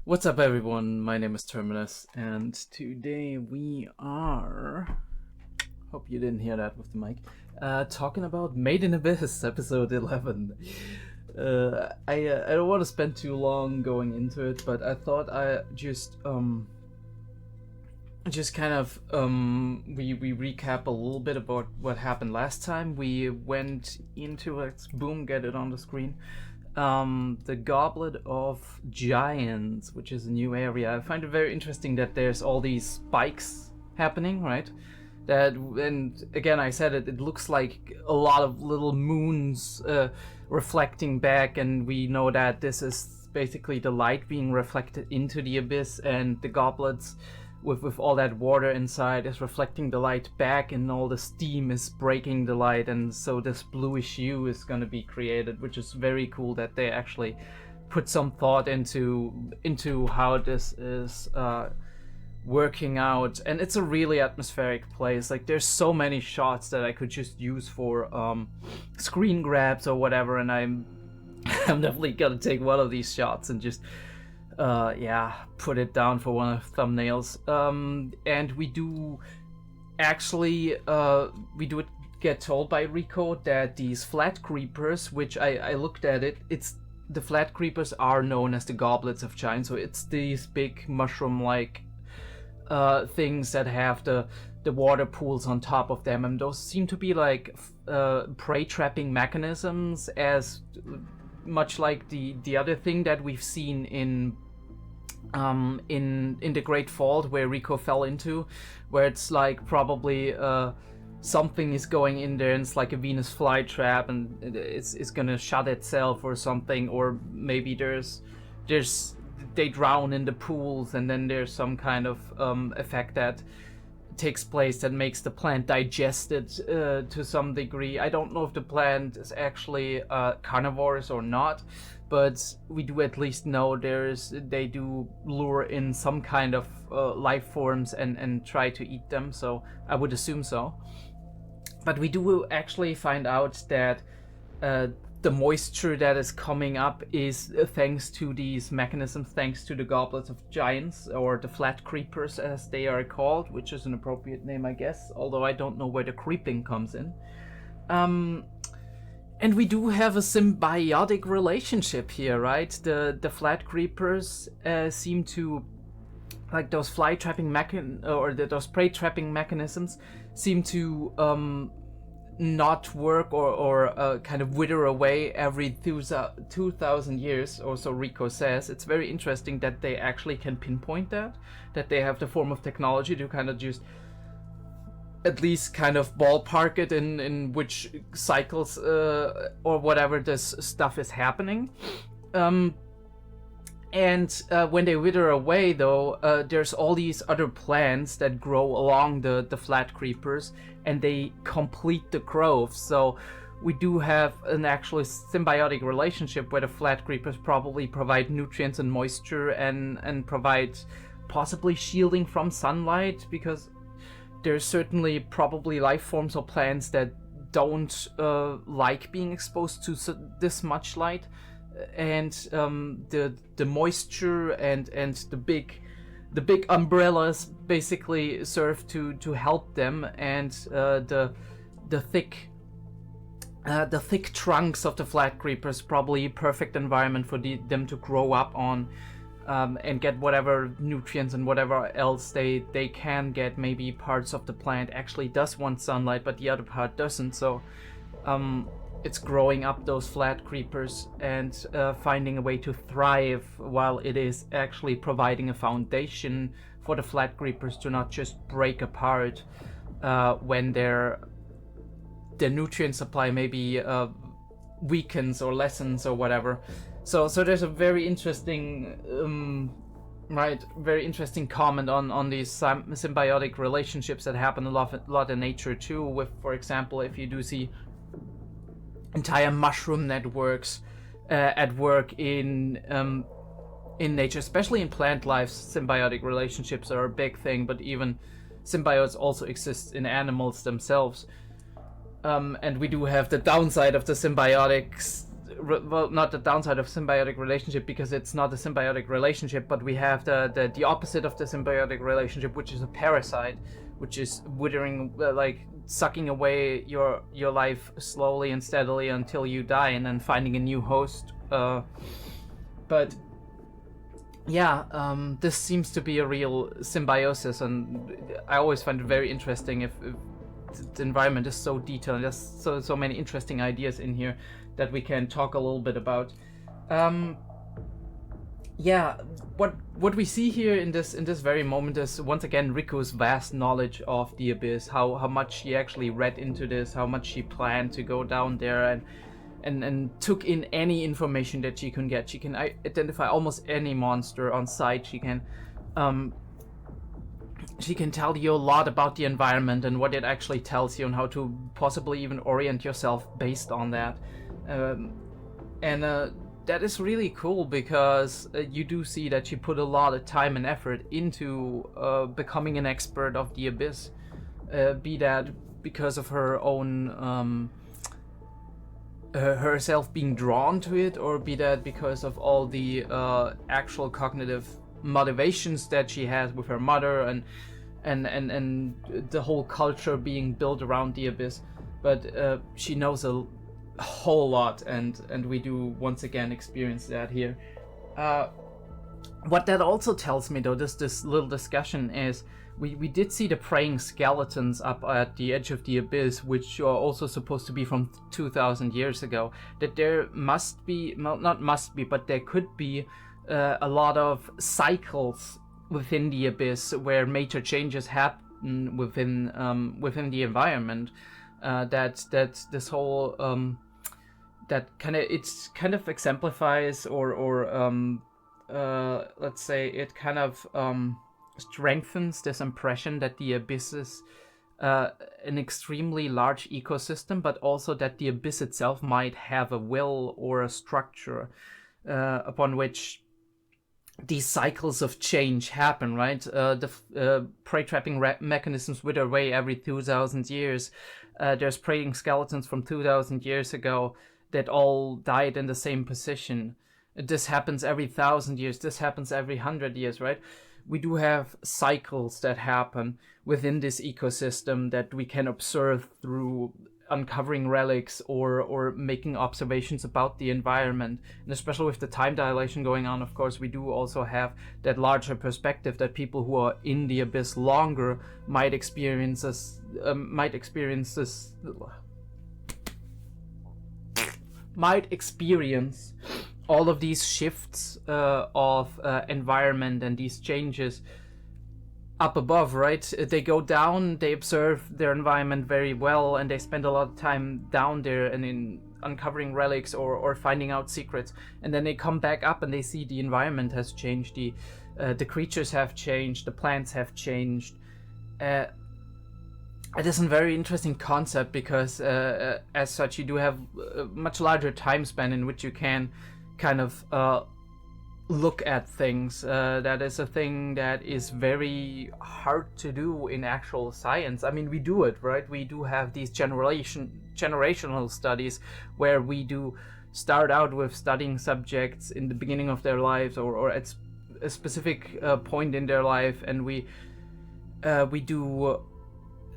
What's up, everyone? My name is Terminus, and today we are... Hope you didn't hear that with the mic. Talking about Made in Abyss, episode 11. I don't want to spend too long going into it, but I thought I just kind of we recap a little bit about what happened last time. We went into, let's boom, get it on the screen. The Goblet of Giants, which is a new area. I find it very interesting that there's all these spikes happening, right? And again, I said it looks like a lot of little moons reflecting back, and we know that this is basically the light being reflected into the abyss, and the goblets with all that water inside is reflecting the light back, and all the steam is breaking the light, and so this bluish hue is going to be created, which is very cool that they actually put some thought into how this is working out. And it's a really atmospheric place. Like, there's so many shots that I could just use for screen grabs or whatever, and I'm definitely gonna take one of these shots and just put it down for one of the thumbnails. And we do actually get told by Rico that these flat creepers, which I looked at it, the flat creepers are known as the goblets of giants. So it's these big mushroom-like things that have the water pools on top of them, and those seem to be like prey trapping mechanisms, as much like the other thing that we've seen in the Great Fault, where Rico fell into, where it's like probably something is going in there and it's like a Venus flytrap, and it's gonna shut itself or something, or maybe they drown in the pools, and then there's some kind of effect that takes place that makes the plant digested to some degree. I don't know if the plant is actually carnivores or not, but we do at least know they do lure in some kind of life forms and try to eat them, so I would assume so. But we do actually find out that the moisture that is coming up is thanks to these mechanisms, thanks to the goblets of giants, or the flat creepers as they are called, which is an appropriate name, I guess, although I don't know where the creeping comes in. And we do have a symbiotic relationship here, right? The flat creepers seem to, like, those fly trapping those prey trapping mechanisms seem to not work or kind of wither away every 2,000 years or so, Rico says. It's very interesting that they actually can pinpoint that they have the form of technology to kind of just at least kind of ballpark it in which cycles or whatever this stuff is happening. And when they wither away, though, there's all these other plants that grow along the flat creepers, and they complete the growth. So we do have an actually symbiotic relationship where the flat creepers probably provide nutrients and moisture and provide possibly shielding from sunlight, because there's certainly probably life forms or plants that don't like being exposed to this much light. And the moisture and the big umbrellas basically serve to help them, and the thick trunks of the flat creepers probably perfect environment for them to grow up on, and get whatever nutrients and whatever else they can get. Maybe parts of the plant actually does want sunlight, but the other part doesn't. So it's growing up those flat creepers and finding a way to thrive, while it is actually providing a foundation for the flat creepers to not just break apart when their nutrient supply maybe weakens or lessens or whatever. So there's a very interesting very interesting comment on these symbiotic relationships that happen a lot in nature too. With, for example, if you do see entire mushroom networks at work in nature, especially in plant life, symbiotic relationships are a big thing, but even symbiotes also exist in animals themselves. And we do have the downside of the symbiotics well, not the downside of symbiotic relationship, because it's not a symbiotic relationship, but we have the opposite of the symbiotic relationship, which is a parasite, which is withering, like sucking away your life slowly and steadily until you die, and then finding a new host. But yeah, this seems to be a real symbiosis, and I always find it very interesting if the environment is so detailed. There's so many interesting ideas in here that we can talk a little bit about. Yeah, what we see here in this very moment is once again Riku's vast knowledge of the abyss, how much she actually read into this, how much she planned to go down there and took in any information that she can get. She can identify almost any monster on sight. She can tell you a lot about the environment and what it actually tells you, and how to possibly even orient yourself based on that. That is really cool, because you do see that she put a lot of time and effort into becoming an expert of the abyss, be that because of her own herself being drawn to it, or be that because of all the actual cognitive motivations that she has with her mother and the whole culture being built around the abyss. But she knows a whole lot, and we do once again experience that here. What that also tells me, though, this little discussion, is we did see the praying skeletons up at the edge of the abyss, which are also supposed to be from 2,000 years ago. That there must be, well, not must be, but there could be a lot of cycles within the abyss where major changes happen within the environment. That this whole that kind of exemplifies or let's say it kind of strengthens this impression that the abyss is an extremely large ecosystem, but also that the abyss itself might have a will or a structure upon which these cycles of change happen, right? The prey trapping mechanisms wither away every 2,000 years. There's praying skeletons from 2,000 years ago that all died in the same position. This happens every 1,000 years. This happens every 100 years, right? We do have cycles that happen within this ecosystem that we can observe through uncovering relics or making observations about the environment. And especially with the time dilation going on, of course, we do also have that larger perspective that people who are in the abyss longer might experience all of these shifts of environment and these changes up above, right? They go down, they observe their environment very well, and they spend a lot of time down there and in uncovering relics or finding out secrets. And then they come back up and they see the environment has changed, the creatures have changed, the plants have changed. It is a very interesting concept because as such you do have a much larger time span in which you can kind of look at things. That is a thing that is very hard to do in actual science. I mean, we do it, right? We do have these generational studies where we do start out with studying subjects in the beginning of their lives or at a specific point in their life, and we do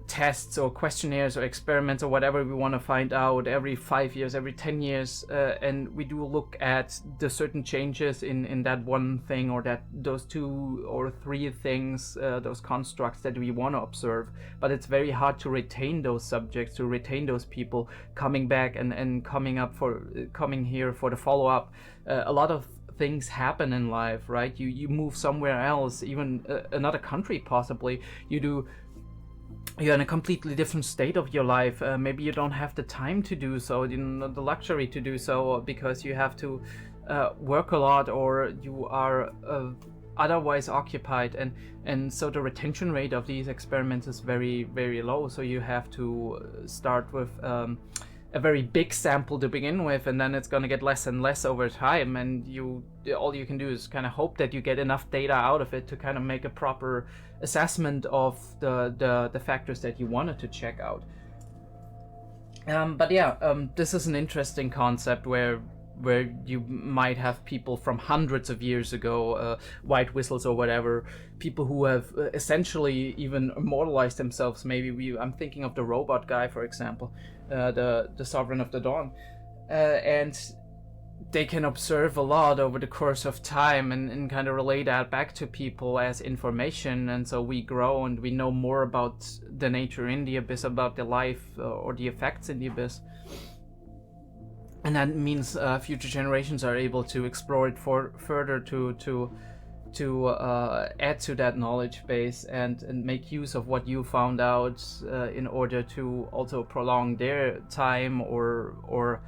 tests or questionnaires or experiments or whatever we want to find out every 5 years, every 10 years, and we do look at the certain changes in that one thing or those 2 or 3 things, those constructs that we want to observe. But it's very hard to retain those subjects, to retain those people coming back and coming here for the follow-up. A lot of things happen in life, right? You move somewhere else, even another country possibly. You're in a completely different state of your life. Maybe you don't have the time to do so, the luxury to do so, because you have to work a lot or you are otherwise occupied, and so the retention rate of these experiments is very, very low. So you have to start with a very big sample to begin with, and then it's going to get less and less over time, and all you can do is kind of hope that you get enough data out of it to kind of make a proper assessment of the factors that you wanted to check out. But yeah, this is an interesting concept where where you might have people from hundreds of years ago, white whistles or whatever, people who have essentially even immortalized themselves. Maybe I'm thinking of the robot guy, for example, the Sovereign of the Dawn, and they can observe a lot over the course of time and kind of relay that back to people as information, and so we grow and we know more about the nature in the abyss, about the life or the effects in the abyss, and that means future generations are able to explore it further to add to that knowledge base and make use of what you found out in order to also prolong their time or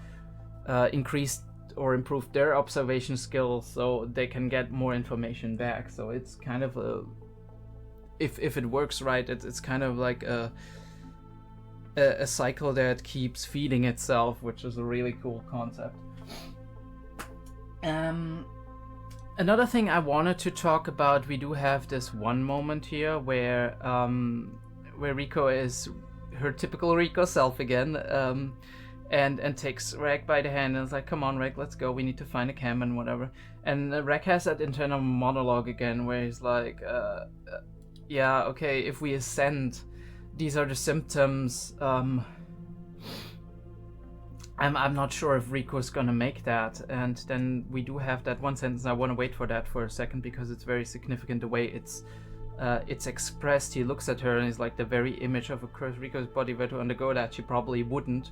increase or improve their observation skills so they can get more information back. So it's kind of a, if it works right, it's kind of like a cycle that keeps feeding itself, which is a really cool concept. Another thing I wanted to talk about, we do have this one moment here where Riko is her typical Riko self again, and takes Reg by the hand and is like, come on Reg, let's go, we need to find a cam and whatever. And Reg has that internal monologue again where he's like, yeah, okay, if we ascend, these are the symptoms. I'm not sure if Riko's gonna make that. And then we do have that one sentence. I want to wait for that for a second because it's very significant the way it's expressed. He looks at her and he's like, the very image of a cursed Riko's body were to undergo that, she probably wouldn't.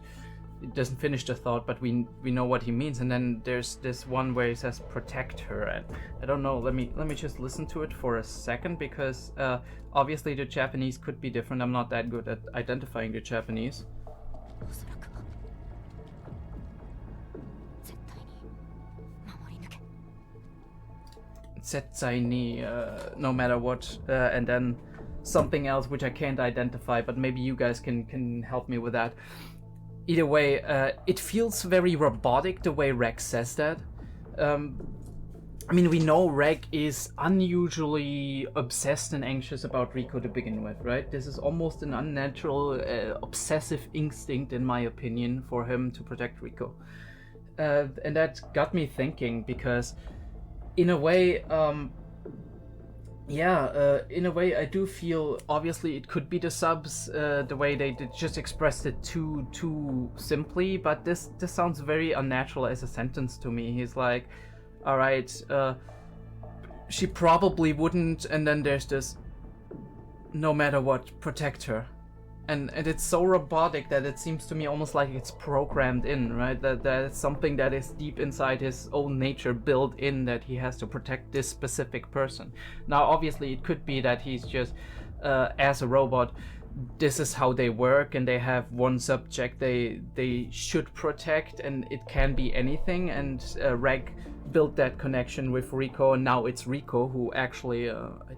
It doesn't finish the thought, but we know what he means. And then there's this one where he says protect her, and I don't know, let me just listen to it for a second, because obviously the Japanese could be different. I'm not that good at identifying the Japanese. Setsai ni, no matter what, and then something else which I can't identify, but maybe you guys can help me with that. Either way, it feels very robotic the way Reg says that. I mean, we know Reg is unusually obsessed and anxious about Riko to begin with, right? This is almost an unnatural, obsessive instinct, in my opinion, for him to protect Riko. And that got me thinking, because in a way, in a way I do feel, obviously it could be the subs, the way they just expressed it too simply, but this sounds very unnatural as a sentence to me. He's like, alright, she probably wouldn't, and then there's this, no matter what, protect her. And it's so robotic that it seems to me almost like it's programmed in, right? That it's something that is deep inside his own nature, built in, that he has to protect this specific person. Now, obviously, it could be that he's just, as a robot, this is how they work, and they have one subject they should protect, and it can be anything. And Reg built that connection with Riko, and now it's Riko who actually, I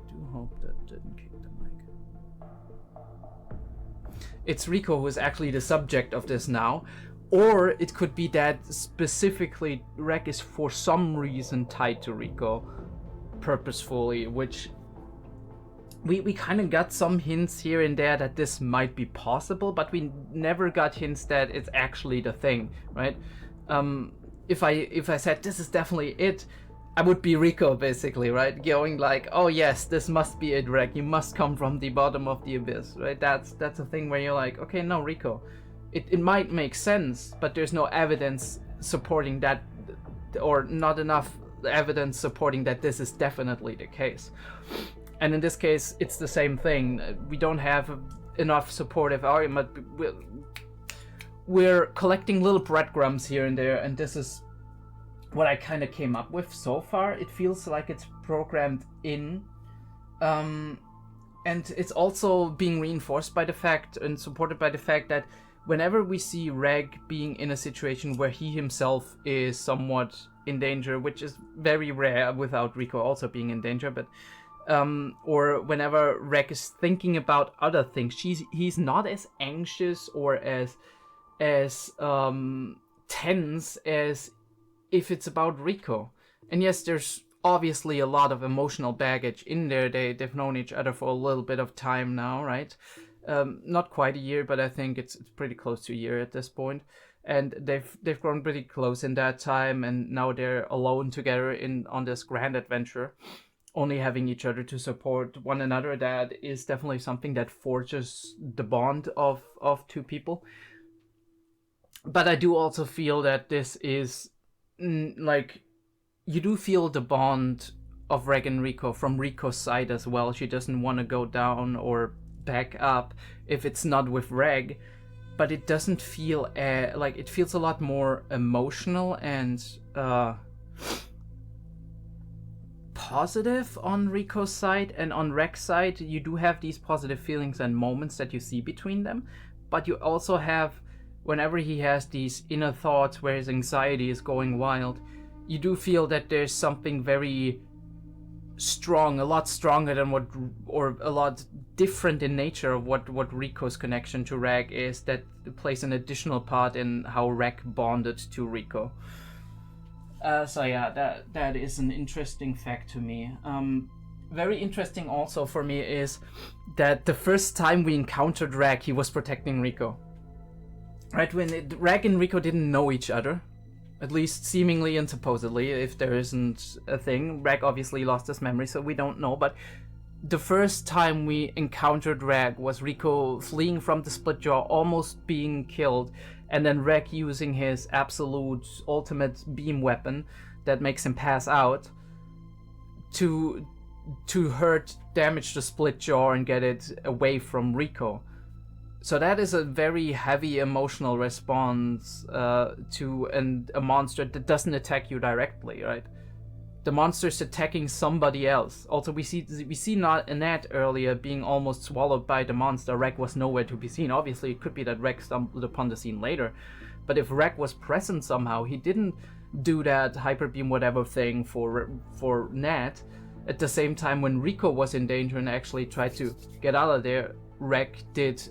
do hope that didn't kick the mic. It's Riko who is actually the subject of this now. Or it could be that specifically Reg is for some reason tied to Riko purposefully, which we kind of got some hints here and there that this might be possible, but we never got hints that it's actually the thing, right? If I said this is definitely it, I would be Riko, basically, right? Going like, oh yes, this must be it, Reg. You must come from the bottom of the abyss, right? That's a thing where you're like, okay, no, Riko. It might make sense, but there's no evidence supporting that, or not enough evidence supporting that this is definitely the case. And in this case, it's the same thing. We don't have enough supportive argument. We're collecting little breadcrumbs here and there, and this is what I kind of came up with so far. It feels like it's programmed in, and it's also being reinforced by the fact and supported by the fact that whenever we see Reg being in a situation where he himself is somewhat in danger, which is very rare without Riko also being in danger, but or whenever Reg is thinking about other things, he's not as anxious or as tense as if it's about Riko. And yes, there's obviously a lot of emotional baggage in there. They've known each other for a little bit of time now, right? Not quite a year, but I think it's pretty close to a year at this point. and they've grown pretty close in that time, and now they're alone together on this grand adventure, only having each other to support one another. That is definitely something that forges the bond of two people. But I do also feel that this is like, you do feel the bond of Reg and Riko from Riko's side as well. She doesn't want to go down or back up if it's not with Reg, but it doesn't feel like, it feels a lot more emotional and positive on Riko's side. And on Reg's side, you do have these positive feelings and moments that you see between them, but you also have, whenever he has these inner thoughts where his anxiety is going wild, you do feel that there's something very strong, a lot stronger than what, or a lot different in nature of what Riko's connection to Reg is, that plays an additional part in how Reg bonded to Riko. So yeah, that is an interesting fact to me. Very interesting also for me is that the first time we encountered Reg, he was protecting Riko. Right, when Reg and Riko didn't know each other, at least seemingly and supposedly, if there isn't a thing. Reg obviously lost his memory, so we don't know, but the first time we encountered Reg was Riko fleeing from the split jaw, almost being killed, and then Reg using his absolute ultimate beam weapon that makes him pass out to damage the split jaw and get it away from Riko. So that is a very heavy emotional response to a monster that doesn't attack you directly, right? The monster's attacking somebody else. Also, we see not Annette earlier being almost swallowed by the monster. Reg was nowhere to be seen. Obviously, it could be that Reg stumbled upon the scene later. But if Reg was present somehow, he didn't do that hyper beam whatever thing for Nat. At the same time, when Riko was in danger and actually tried to get out of there, Reg did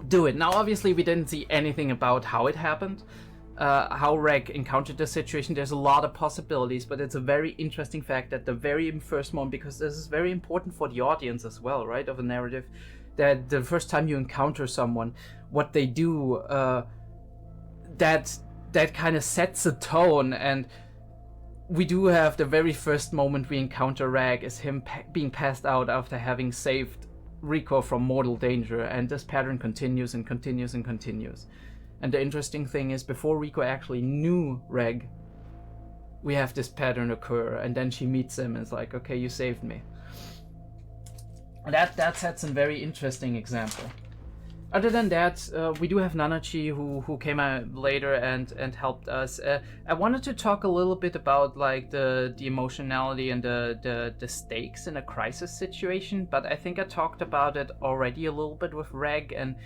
do it. Now, obviously, we didn't see anything about how it happened, how Reg encountered the situation. There's a lot of possibilities, but it's a very interesting fact that the very first moment, because this is very important for the audience as well, right, of a narrative, that the first time you encounter someone, what they do, that kind of sets a tone. And we do have the very first moment we encounter Reg is him being passed out after having saved Riko from mortal danger, and this pattern continues and continues and continues. And the interesting thing is, before Riko actually knew Reg, we have this pattern occur, and then she meets him and is like, okay, you saved me. That sets a very interesting example. Other than that, we do have Nanachi who came out later and helped us. I wanted to talk a little bit about like the emotionality and the stakes in a crisis situation, but I think I talked about it already a little bit with Reg and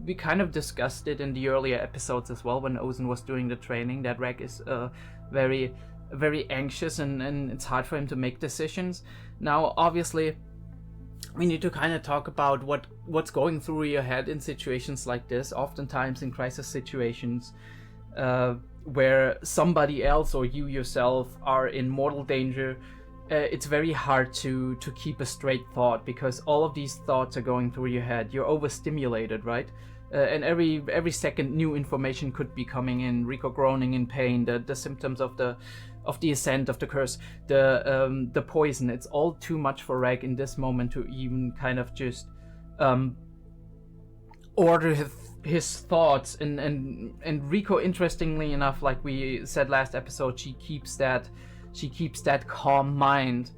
we kind of discussed it in the earlier episodes as well when Ozen was doing the training, that Reg is very, very anxious and it's hard for him to make decisions. Now, obviously, we need to kind of talk about what's going through your head in situations like this. Oftentimes in crisis situations where somebody else or you yourself are in mortal danger, it's very hard to keep a straight thought, because all of these thoughts are going through your head. You're overstimulated, right? And every second new information could be coming in. Riko groaning in pain, the symptoms of the ascent of the curse, the poison. It's all too much for Reg in this moment to even kind of just order his thoughts. And Riko, interestingly enough, like we said last episode, she keeps that calm mind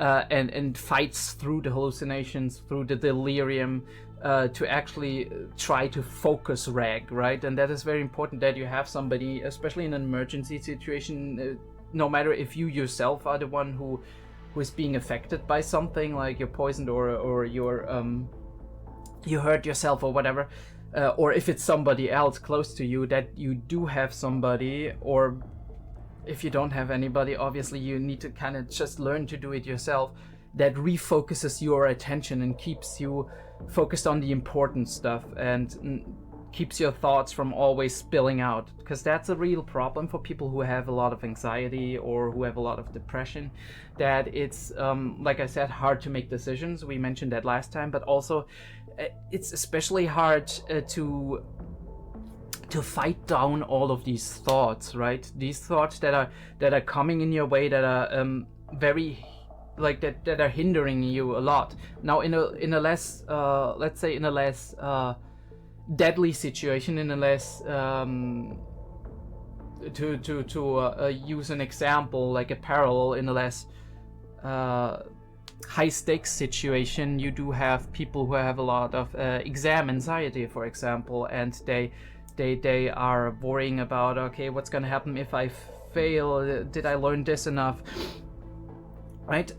and fights through the hallucinations, through the delirium, to actually try to focus Reg, right? And that is very important, that you have somebody, especially in an emergency situation, no matter if you yourself are the one who is being affected by something, like you're poisoned or you're you hurt yourself or whatever, or if it's somebody else close to you, that you do have somebody, or if you don't have anybody, obviously you need to kind of just learn to do it yourself, that refocuses your attention and keeps you focused on the important stuff and keeps your thoughts from always spilling out, because that's a real problem for people who have a lot of anxiety or who have a lot of depression, that it's like I said, hard to make decisions. We mentioned that last time, but also it's especially hard to to fight down all of these thoughts, right? These thoughts that are coming in your way, that are very like that are hindering you a lot. Now in a less let's say in a less deadly situation, in a less to use an example, like a parallel, in a less high stakes situation, you do have people who have a lot of exam anxiety, for example, and they are worrying about, okay, what's gonna happen if I fail? Did I learn this enough? Right?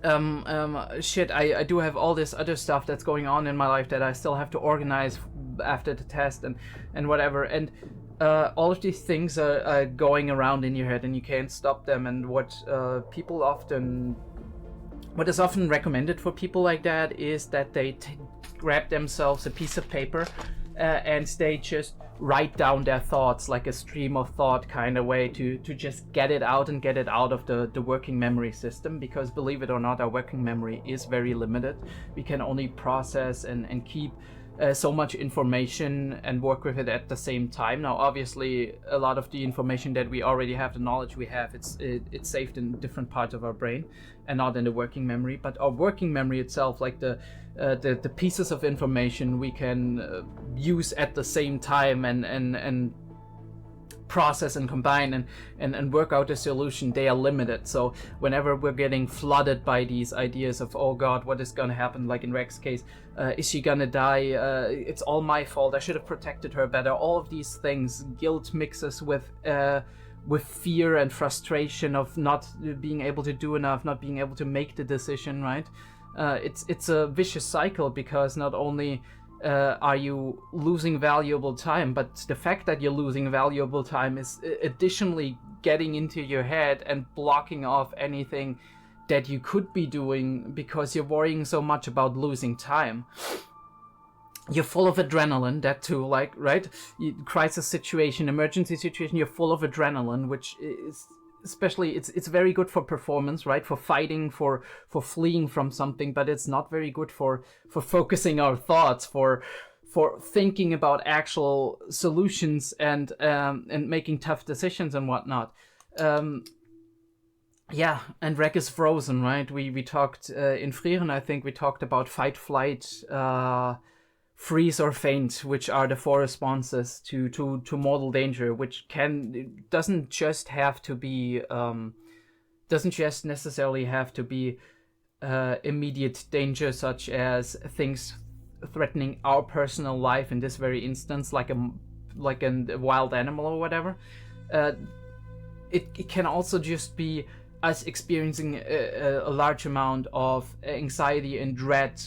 Shit, I do have all this other stuff that's going on in my life that I still have to organize after the test and whatever, and all of these things are going around in your head and you can't stop them. And what is often recommended for people like that is that they grab themselves a piece of paper and they just write down their thoughts, like a stream of thought kind of way, to just get it out and get it out of the working memory system. Because believe it or not, our working memory is very limited. We can only process and keep so much information and work with it at the same time. Now obviously a lot of the information that we already have, the knowledge we have, it's saved in different parts of our brain and not in the working memory. But our working memory itself, like the pieces of information we can use at the same time and process and combine and work out a solution, they are limited. So whenever we're getting flooded by these ideas of, oh god, what is gonna happen, like in Rex's case, is she gonna die, it's all my fault, I should have protected her better, all of these things, guilt mixes with fear and frustration of not being able to do enough, not being able to make the decision, right? It's a vicious cycle, because not only are you losing valuable time, but the fact that you're losing valuable time is additionally getting into your head and blocking off anything that you could be doing, because you're worrying so much about losing time. You're full of adrenaline, that too, like, right? Crisis situation, emergency situation, you're full of adrenaline, which is especially, it's very good for performance, right? For fighting, for fleeing from something, but it's not very good for focusing our thoughts, for thinking about actual solutions and making tough decisions and whatnot. Yeah, and Rek is frozen, right? We talked in Frieren, I think we talked about fight, flight, freeze or faint, which are the 4 responses to mortal danger, which doesn't just necessarily have to be immediate danger, such as things threatening our personal life in this very instance, like a wild animal or whatever. It can also just be us experiencing a large amount of anxiety and dread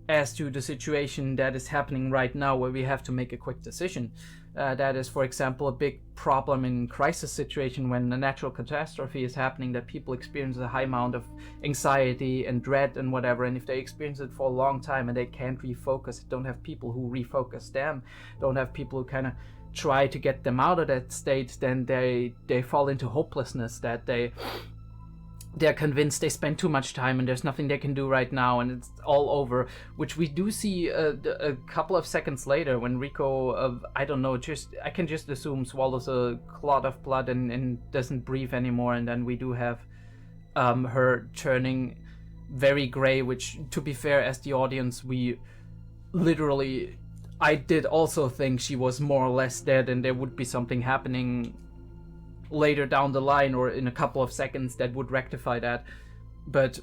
as to the situation that is happening right now, where we have to make a quick decision. That is, for example, a big problem in crisis situation when a natural catastrophe is happening, that people experience a high amount of anxiety and dread and whatever, and if they experience it for a long time and they can't refocus, don't have people who refocus them, don't have people who kind of try to get them out of that state, then they fall into hopelessness, that they're convinced they spend too much time and there's nothing they can do right now and it's all over, which we do see a couple of seconds later when Rico, I don't know, I can just assume swallows a clot of blood and doesn't breathe anymore, and then we do have her turning very gray, which, to be fair, as the audience, I did also think she was more or less dead and there would be something happening later down the line or in a couple of seconds that would rectify that. But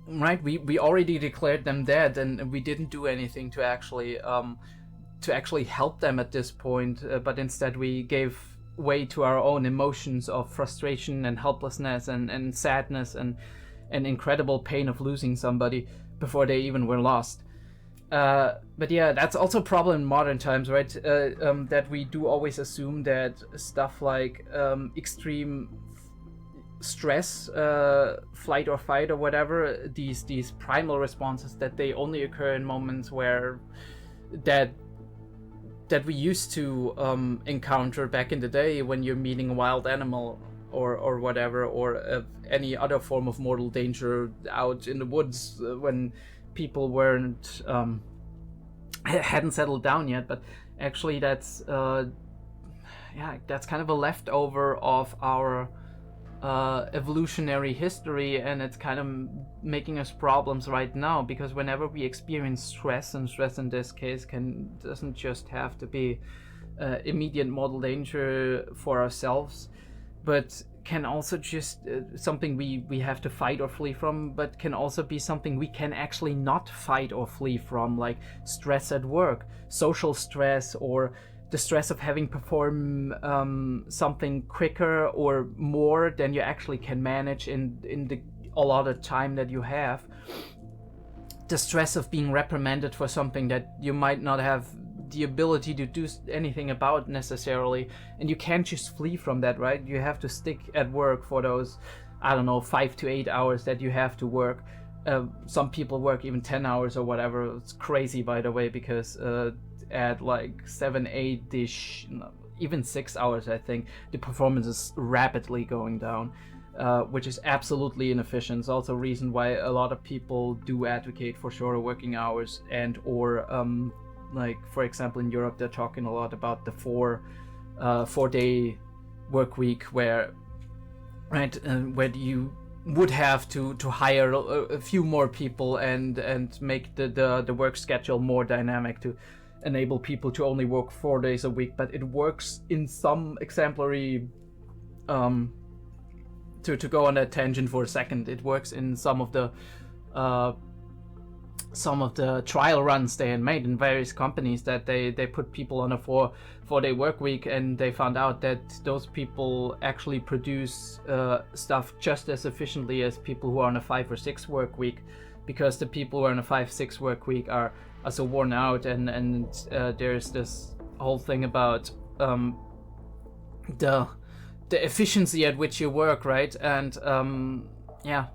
right, we already declared them dead and we didn't do anything to actually help them at this point, but instead we gave way to our own emotions of frustration and helplessness and sadness and incredible pain of losing somebody before they even were lost. But yeah, that's also a problem in modern times, right? That we do always assume that stuff like extreme stress, flight or fight or whatever, these primal responses, that they only occur in moments where that we used to encounter back in the day when you're meeting a wild animal or whatever, or any other form of mortal danger out in the woods when people hadn't settled down yet. But actually that's yeah, that's kind of a leftover of our evolutionary history, and it's kind of making us problems right now, because whenever we experience stress, and stress in this case doesn't just have to be immediate mortal danger for ourselves, but can also just something we have to fight or flee from, but can also be something we can actually not fight or flee from, like stress at work, social stress, or the stress of having perform something quicker or more than you actually can manage in the allotted time that you have. The stress of being reprimanded for something that you might not have the ability to do anything about necessarily, and you can't just flee from that, right? You have to stick at work for those, I don't know, 5 to 8 hours that you have to work. Some people work even 10 hours or whatever. It's crazy, by the way, because at like 7, 8-ish, even 6 hours, I think, the performance is rapidly going down, which is absolutely inefficient. It's also a reason why a lot of people do advocate for shorter working hours, and or like, for example, in Europe, they're talking a lot about the 4-day work week, where, right, where you would have to hire a few more people and make the work schedule more dynamic to enable people to only work 4 days a week. But it works in some exemplary, to go on that tangent for a second, it works in some of the trial runs they had made in various companies, that they put people on a 4-day work week, and they found out that those people actually produce stuff just as efficiently as people who are on a 5 or 6 work week, because the people who are on a 5-6 work week are so worn out, and there's this whole thing about the efficiency at which you work, right? And yeah,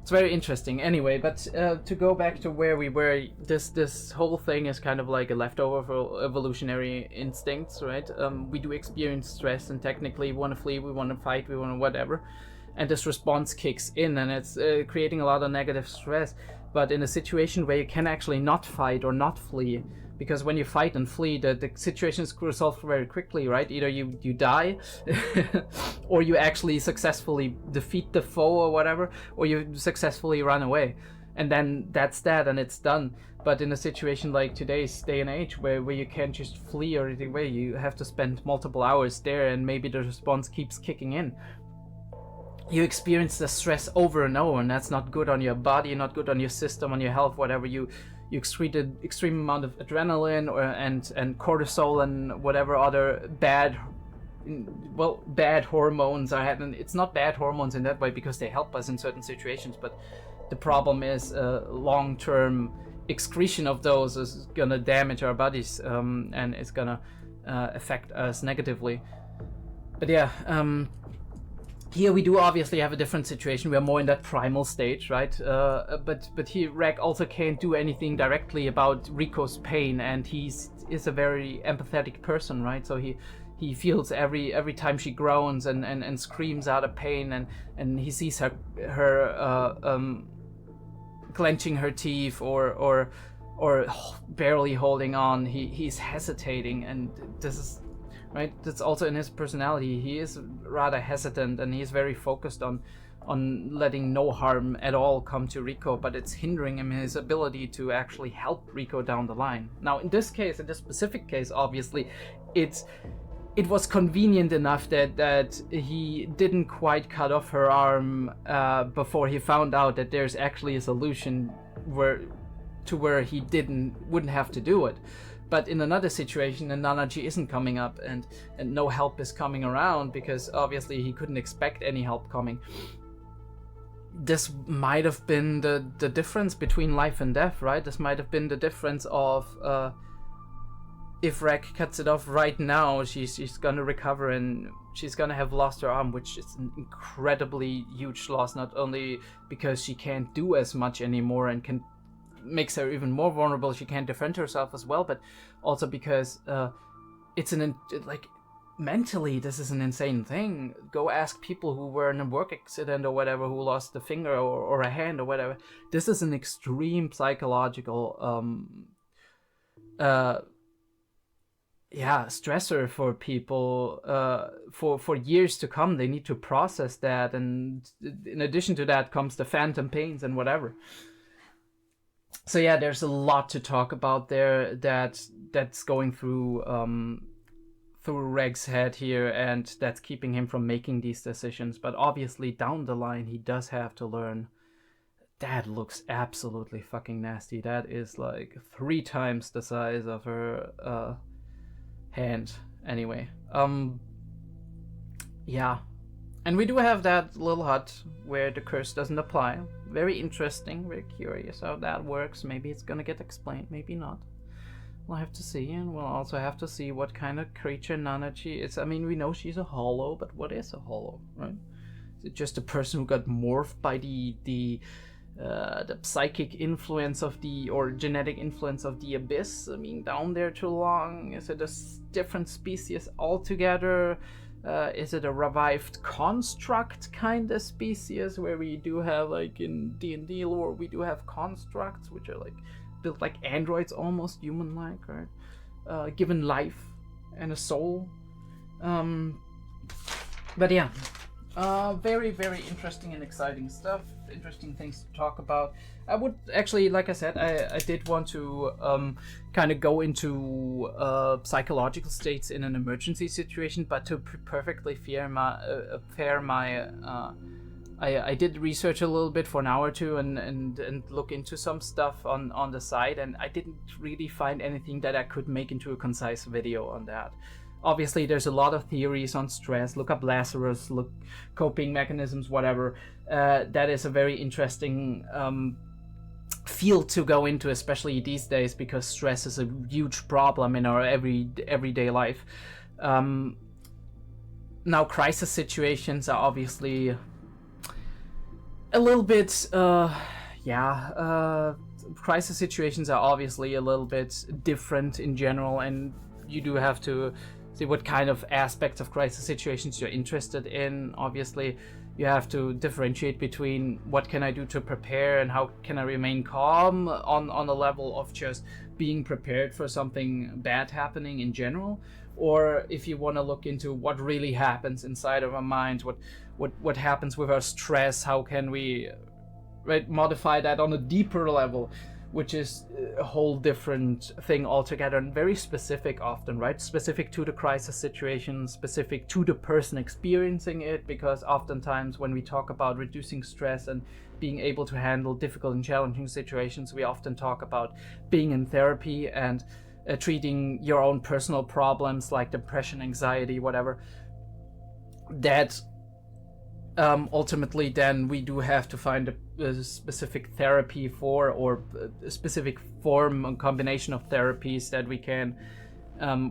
it's very interesting. Anyway, but to go back to where we were, this whole thing is kind of like a leftover for evolutionary instincts, right? We do experience stress, and technically we want to flee, we want to fight, we want to whatever, and this response kicks in, and it's creating a lot of negative stress. But in a situation where you can actually not fight or not flee, because when you fight and flee, the situation is resolved very quickly, right? Either you die, or you actually successfully defeat the foe or whatever, or you successfully run away. And then that's that, and it's done. But in a situation like today's day and age, where you can't just flee or anything away, you have to spend multiple hours there, and maybe the response keeps kicking in. You experience the stress over and over, and that's not good on your body, not good on your system, on your health, whatever. You excrete an extreme amount of adrenaline and cortisol and whatever other bad hormones are happening. It's not bad hormones in that way, because they help us in certain situations, but the problem is long-term excretion of those is gonna damage our bodies, and it's gonna affect us negatively. But yeah, here we do obviously have a different situation. We are more in that primal stage, right? But here Reg also can't do anything directly about Riko's pain, and is a very empathetic person, right? So he feels every time she groans and screams out of pain, and he sees her clenching her teeth or barely holding on. He's hesitating, and this is, right, that's also in his personality. He is rather hesitant, and he's very focused on letting no harm at all come to Riko, but it's hindering him in his ability to actually help Riko down the line. Now, in this case, in this specific case, obviously, it was convenient enough that he didn't quite cut off her arm before he found out that there's actually a solution where he wouldn't have to do it. But in another situation, and Nanachi isn't coming up, and no help is coming around, because obviously he couldn't expect any help coming. This might have been the difference between life and death, right? This might have been the difference of if Rek cuts it off right now, she's gonna recover, and she's gonna have lost her arm, which is an incredibly huge loss, not only because she can't do as much anymore and makes her even more vulnerable, she can't defend herself as well, but also because it's mentally, this is an insane thing. Go ask people who were in a work accident or whatever, who lost a finger or a hand or whatever. This is an extreme psychological yeah, stressor for people for years to come. They need to process that, and in addition to that comes the phantom pains and whatever. So yeah, there's a lot to talk about there that's going through Reg's head here, and that's keeping him from making these decisions. But obviously down the line he does have to learn. That looks absolutely fucking nasty. That is like 3 times the size of her hand. Anyway, yeah. And we do have that little hut where the curse doesn't apply. Very interesting, very curious how that works. Maybe it's gonna get explained, maybe not. We'll have to see, and we'll also have to see what kind of creature Nanachi is. I mean, we know she's a hollow, but what is a hollow, right? Is it just a person who got morphed by the psychic influence of or genetic influence of the abyss? I mean, down there too long? Is it a different species altogether? Is it a revived construct kind of species where we do have, like in D&D lore, we do have constructs which are like built like androids, almost human-like, right? Given life and a soul. But yeah, very, very interesting and exciting stuff. Interesting things to talk about. I would actually, like I said, I did want to kind of go into psychological states in an emergency situation, but to perfectly I did research a little bit for an hour or two and look into some stuff on the side, and I didn't really find anything that I could make into a concise video on that. Obviously, there's a lot of theories on stress. Look up Lazarus, look coping mechanisms, whatever. That is a very interesting field to go into, especially these days, because stress is a huge problem in our everyday life. Now, crisis situations are obviously a little bit, crisis situations are obviously a little bit different in general, and you do have to see what kind of aspects of crisis situations you're interested in. Obviously, you have to differentiate between what can I do to prepare and how can I remain calm on a level of just being prepared for something bad happening in general, or if you want to look into what really happens inside of our minds, what happens with our stress, how can we modify that on a deeper level, which is a whole different thing altogether, and very specific often, right? Specific to the crisis situation, specific to the person experiencing it, because oftentimes when we talk about reducing stress and being able to handle difficult and challenging situations, we often talk about being in therapy and treating your own personal problems like depression, anxiety, whatever. That ultimately then we do have to find a specific therapy for, or a specific form and combination of therapies that we can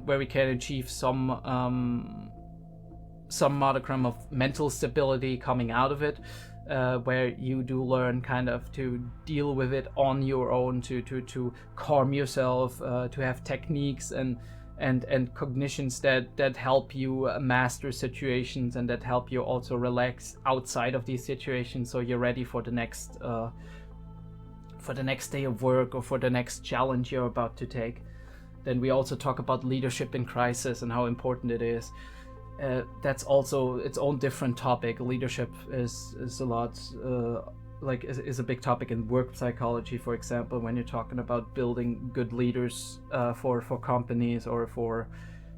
where we can achieve some modicum of mental stability coming out of it, where you do learn kind of to deal with it on your own, to calm yourself, to have techniques and cognitions that help you master situations and that help you also relax outside of these situations, so you're ready for the next day of work or for the next challenge you're about to take. Then we also talk about leadership in crisis and how important it is. That's also its own different topic. Leadership is a lot is a big topic in work psychology, for example, when you're talking about building good leaders for companies or for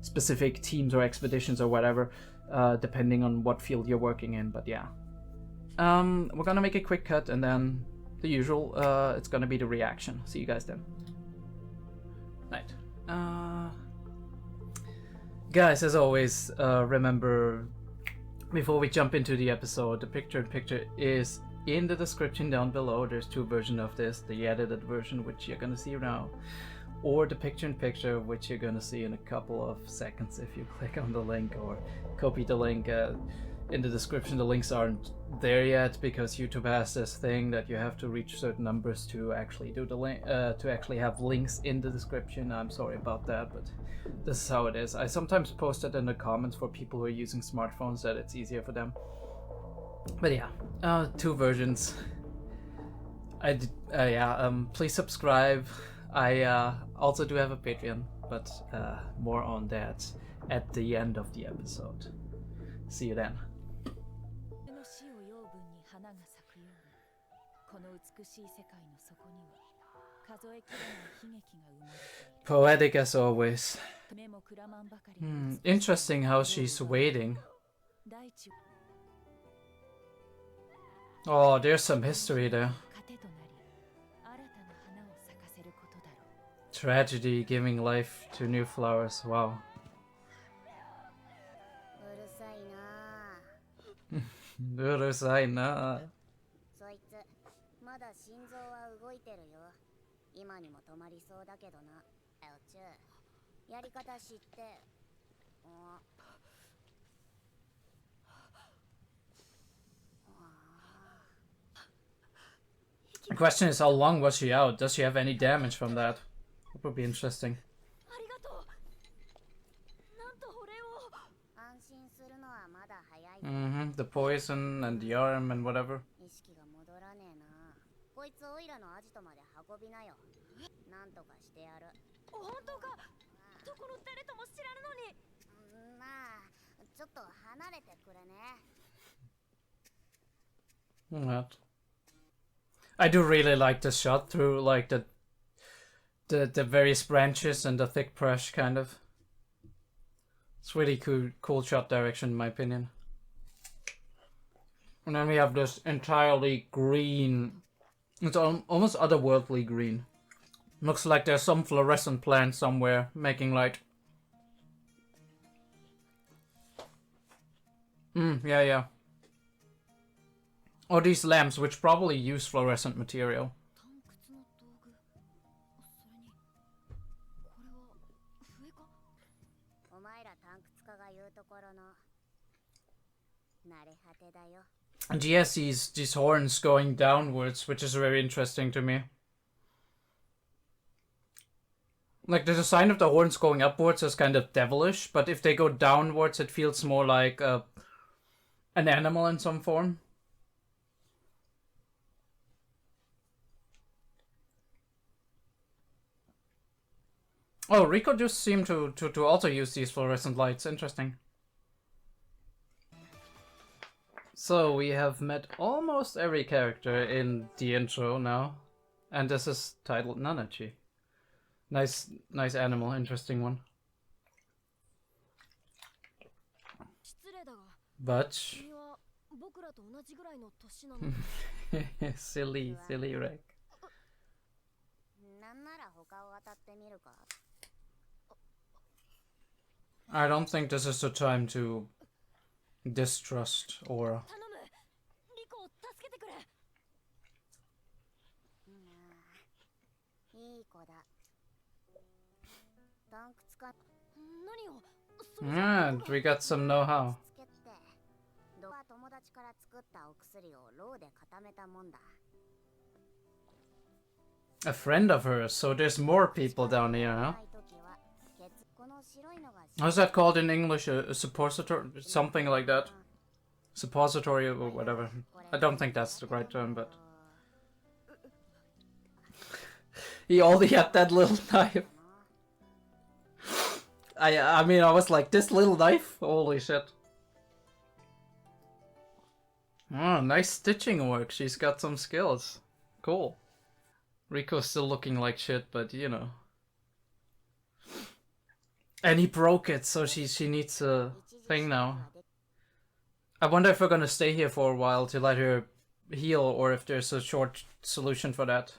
specific teams or expeditions or whatever, depending on what field you're working in. But yeah, we're gonna make a quick cut, and then the usual, it's gonna be the reaction. See you guys then. Right. Guys, as always, remember, before we jump into the episode, the picture-in-picture is in the description down below. There's 2 versions of this, the edited version, which you're gonna see now, or the picture-in-picture, which you're gonna see in a couple of seconds if you click on the link or copy the link. In the description, the links aren't there yet because YouTube has this thing that you have to reach certain numbers to actually do the link, to actually have links in the description. I'm sorry about that, but this is how it is. I sometimes post it in the comments for people who are using smartphones, that it's easier for them. But yeah, 2 versions. Please subscribe. I also do have a Patreon. but more on that at the end of the episode. See you then. Poetic as always. Interesting how she's waiting. Oh, there's some history there. Tragedy giving life to new flowers. Wow. うるさいな。そいつまだ心臓は動いてるよ。今にも止まりそうだけどな。やり方知って。The question is, how long was she out? Does she have any damage from that? That would be interesting. The poison and the arm and whatever. What? I do really like this shot through like the various branches and the thick brush kind of. It's really cool shot direction in my opinion. And then we have this entirely green, it's almost otherworldly green. Looks like there's some fluorescent plant somewhere making light. Yeah. Or these lamps, which probably use fluorescent material. And yes, these horns going downwards, which is very interesting to me. Like the design of the horns going upwards is kind of devilish, but if they go downwards, it feels more like an animal in some form. Oh, Rico just seemed to also use these fluorescent lights. Interesting. So we have met almost every character in the intro now. And this is titled Nanachi. Nice animal, interesting one. But... silly wreck. I don't think this is the time to distrust or... And we got some know-how. A friend of hers, so there's more people down here, huh? How's that called in English? A suppositor? Something like that. Suppository or whatever. I don't think that's the right term, but... He only had that little knife. I mean, I was like, this little knife? Holy shit. Oh, nice stitching work. She's got some skills. Cool. Rico's still looking like shit, but you know. And he broke it, so she needs a thing now. I wonder if we're gonna stay here for a while to let her heal, or if there's a short solution for that.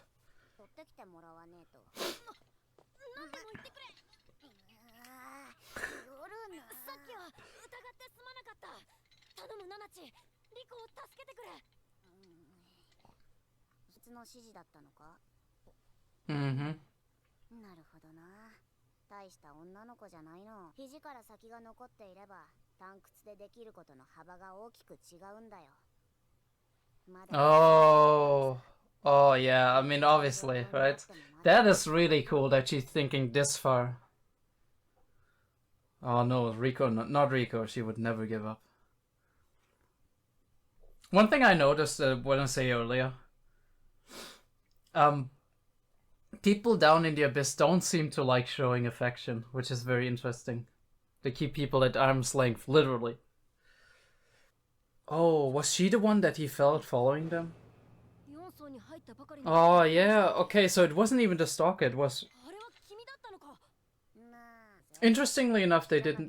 Mm-hmm. Oh yeah, I mean obviously, right? That is really cool that she's thinking this far. Oh no, Rico, not Rico, she would never give up. One thing I noticed when I say earlier, People down in the abyss don't seem to like showing affection, which is very interesting. They keep people at arm's length, literally. Oh, was she the one that he felt following them? Oh yeah, okay, so it wasn't even the stalker, it was... Interestingly enough,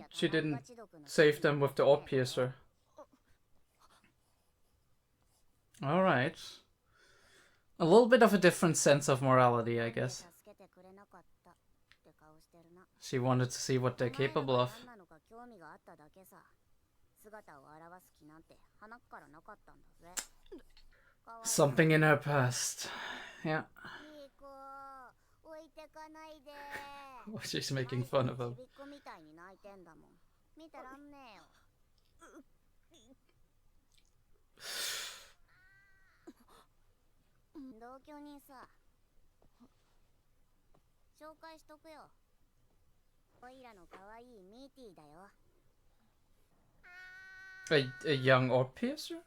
she didn't save them with the 𝐷𝐢𝐿𝐴. Alright. A little bit of a different sense of morality, I guess. She wanted to see what they're capable of. Something in her past. Yeah. Oh, she's making fun of him. A young 𝐷𝐷𝐿𝐴?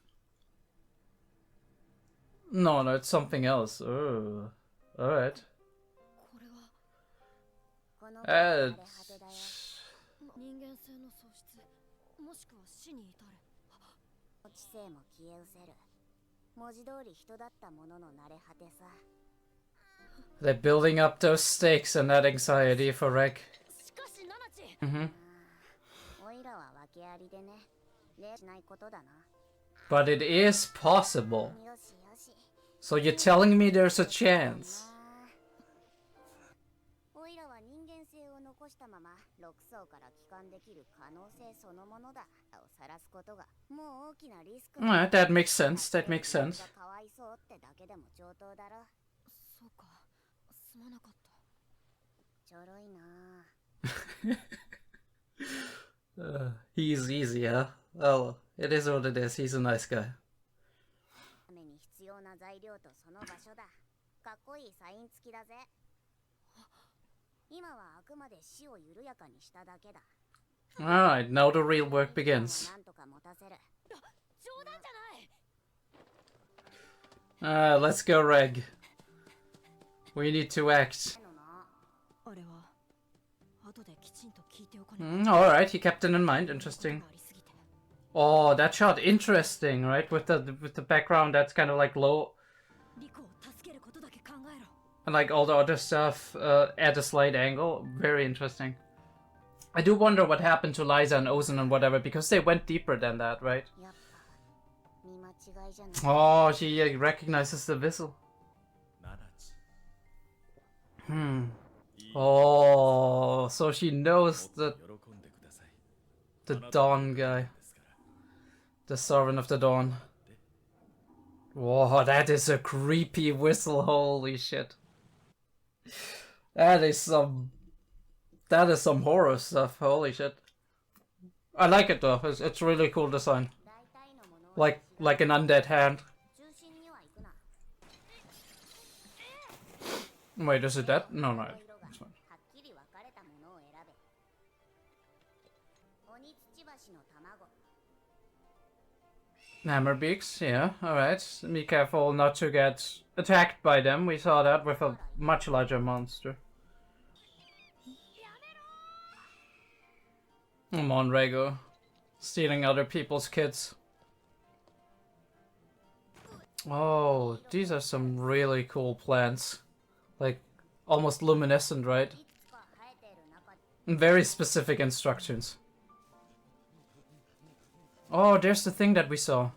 No, no, it's something else. Oh, alright. They're building up those stakes and that anxiety for 𝐿𝐴. But it is possible. So you're telling me there's a chance? Alright, that makes sense. That makes sense. He's easy, huh? Oh, it is what it is. He's a nice guy. Alright, now the real work begins. Let's go, 𝐿𝐴. We need to act. Alright, he kept it in mind. Interesting. Oh, that shot, interesting, right? With the background that's kind of like low. And like all the other stuff at a slight angle. Very interesting. I do wonder what happened to Liza and Ozen and whatever, because they went deeper than that, right? Oh, she recognizes the whistle. Oh, so she knows the Dawn guy. The Servant of the Dawn. Whoa, that is a creepy whistle, holy shit. That is some horror stuff, holy shit. I like it though, it's really cool design. Like an undead hand. Wait, is it that? No, no. It's fine. Hammerbeaks, yeah, alright. Be careful not to get attacked by them. We saw that with a much larger monster. Come on, 𝐿𝐴. Stealing other people's kids. Oh, these are some really cool plants. Like, almost luminescent, right? And very specific instructions. Oh, there's the thing that we saw.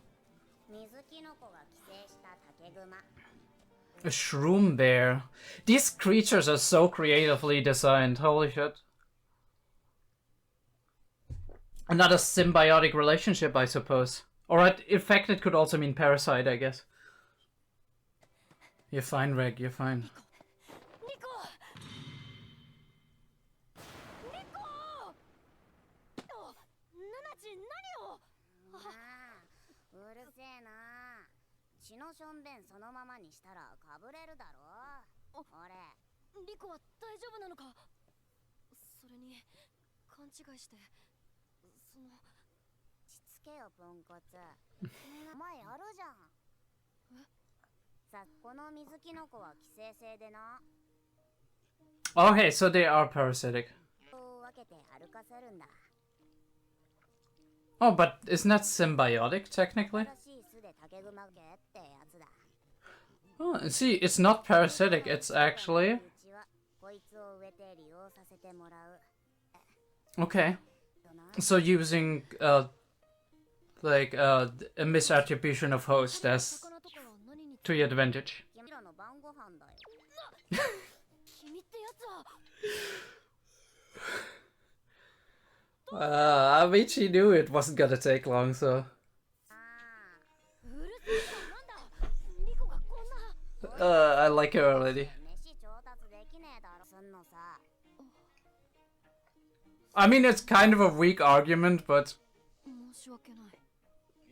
A shroom bear. These creatures are so creatively designed. Holy shit. Another symbiotic relationship, I suppose. Or in fact, it could also mean parasite, I guess. You're fine, 𝐿𝐴. You're fine. Okay, so they are parasitic. Oh, but isn't that symbiotic, technically? Oh, see, it's not parasitic, it's actually... Okay. So using, like, a misattribution of host as to your advantage. I mean, she knew it wasn't gonna take long, so... I like her already. I mean, it's kind of a weak argument, but...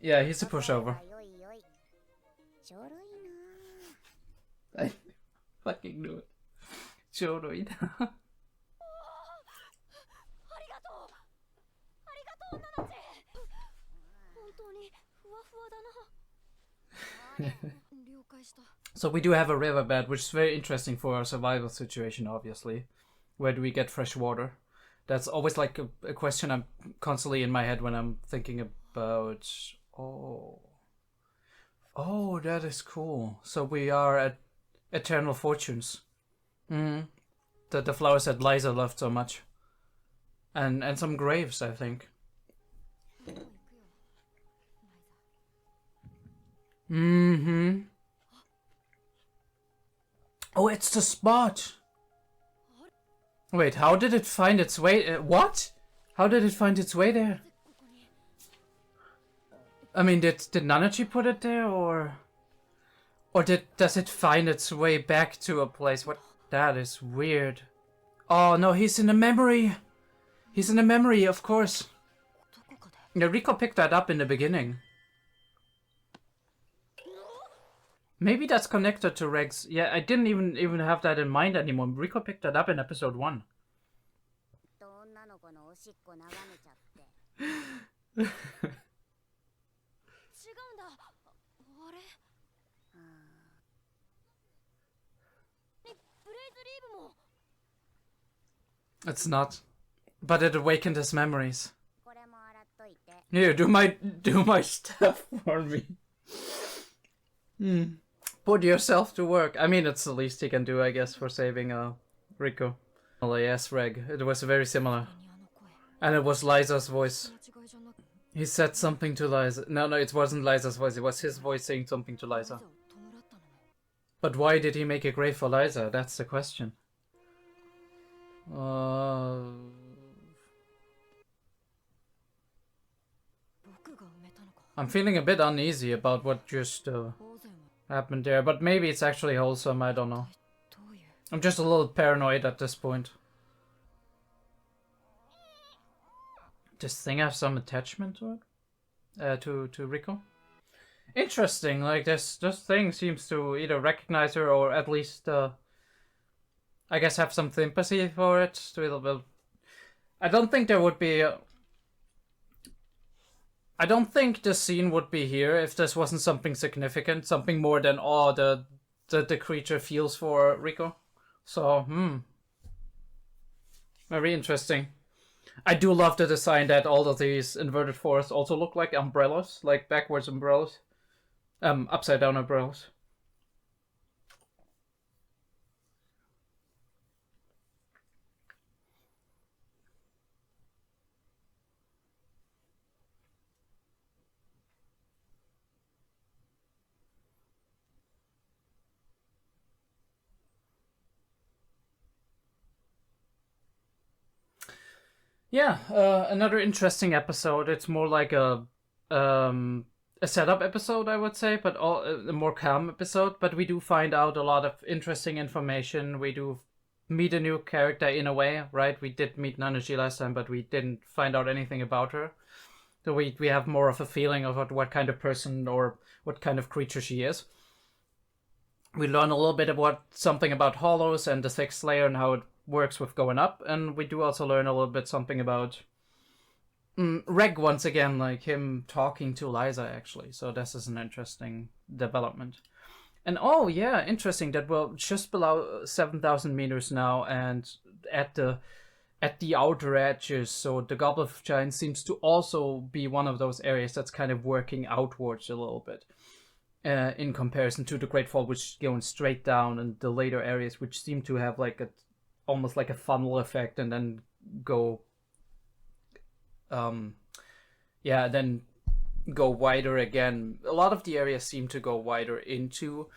Yeah, he's a pushover. I fucking knew it. ちょうどいいな。So we do have a riverbed, which is very interesting for our survival situation, obviously. Where do we get fresh water? That's always like a question I'm constantly in my head when I'm thinking about... Oh, that is cool. So we are at Eternal Fortunes. The flowers that Liza loved so much. And some graves, I think. Oh, it's the spot! Wait, how did it find its way? What? How did it find its way there? I mean, did Nanachi put it there, or does it find its way back to a place? What? That is weird. Oh no, he's in a memory. He's in a memory, of course. Yeah, Rico picked that up in the beginning. Maybe that's connected to Reg's. Yeah, I didn't even have that in mind anymore. Rico picked that up in episode 1. It's not. But it awakened his memories. Here, do my stuff for me. Put yourself to work. I mean, it's the least he can do, I guess, for saving Rico. Yes, Reg. It was very similar. And it was Liza's voice. He said something to Liza. No, it wasn't Liza's voice. It was his voice saying something to Liza. But why did he make a grave for Liza? That's the question. I'm feeling a bit uneasy about what just happened there, but maybe it's actually wholesome, I don't know. I'm just a little paranoid at this point. Does thing have some attachment to it? To Rico? Interesting, like this thing seems to either recognize her or at least I guess have some sympathy for it. I don't think there would be I don't think the scene would be here if this wasn't something significant, something more than the creature feels for Rico. So, very interesting. I do love the design that all of these inverted forests also look like umbrellas, like backwards umbrellas, upside down umbrellas. Yeah, another interesting episode. It's more like a setup episode, I would say, but a more calm episode. But we do find out a lot of interesting information. We do meet a new character in a way, right? We did meet Nanachi last time, but we didn't find out anything about her. So we have more of a feeling of what kind of person or what kind of creature she is. We learn a little bit about something about hollows and the sixth layer and how it works with going up, and we do also learn a little bit something about Reg once again, like him talking to Liza actually. So this is an interesting development. And oh yeah, interesting that we're just below 7,000 meters now, and at the outer edges. So the Goblet of Giants seems to also be one of those areas that's kind of working outwards a little bit, in comparison to the Great Fall, which is going straight down, and the later areas which seem to have like almost like a funnel effect, and then go, then go wider again. A lot of the areas seem to go wider into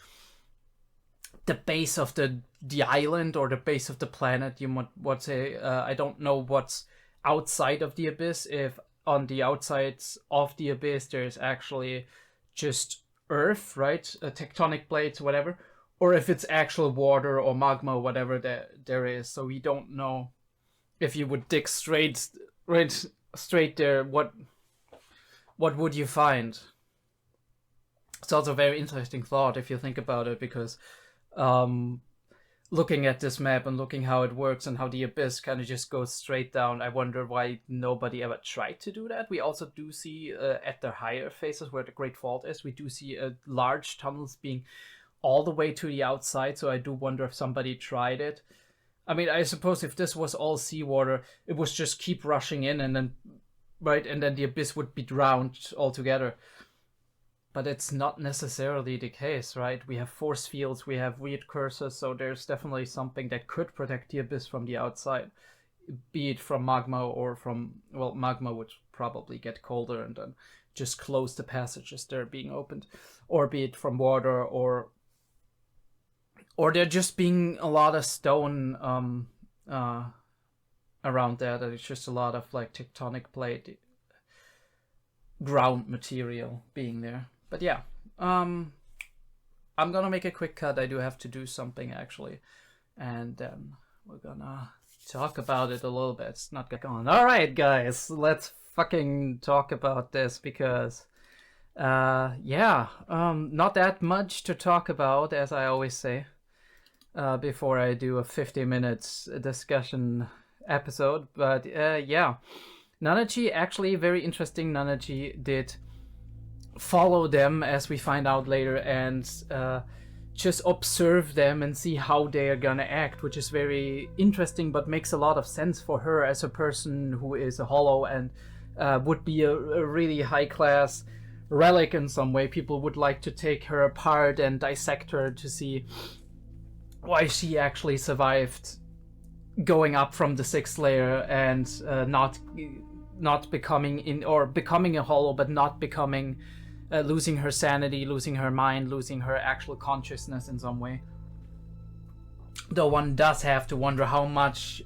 the base of the island, or the base of the planet, you would say. I don't know what's outside of the abyss, if on the outsides of the abyss there's actually just earth, right? Tectonic plates, whatever, or if it's actual water or magma or whatever there is. So we don't know if you would dig straight there, what would you find? It's also a very interesting thought if you think about it, because looking at this map and looking how it works and how the abyss kind of just goes straight down, I wonder why nobody ever tried to do that. We also do see at the higher faces where the Great Fault is, we do see large tunnels being all the way to the outside, so I do wonder if somebody tried it. I mean, I suppose if this was all seawater, it was just keep rushing in, and then the abyss would be drowned altogether. But it's not necessarily the case, right? We have force fields, we have weird curses, so there's definitely something that could protect the abyss from the outside, be it from magma or from, well, magma would probably get colder and then just close the passages that are being opened, or be it from water, or there just being a lot of stone around there, that it's just a lot of like tectonic plate ground material being there. But yeah, I'm gonna make a quick cut. I do have to do something actually, and then we're gonna talk about it a little bit. It's not going. All right, guys, let's fucking talk about this, because not that much to talk about, as I always say, before I do a 50 minutes discussion episode. But Nanachi, actually very interesting. Nanachi did follow them, as we find out later, and just observe them and see how they are gonna act, which is very interesting, but makes a lot of sense for her as a person who is a hollow, and would be a really high class relic in some way. People would like to take her apart and dissect her to see why she actually survived going up from the 6th layer, and not becoming becoming a hollow, but not becoming losing her sanity, losing her mind, losing her actual consciousness in some way. Though one does have to wonder how much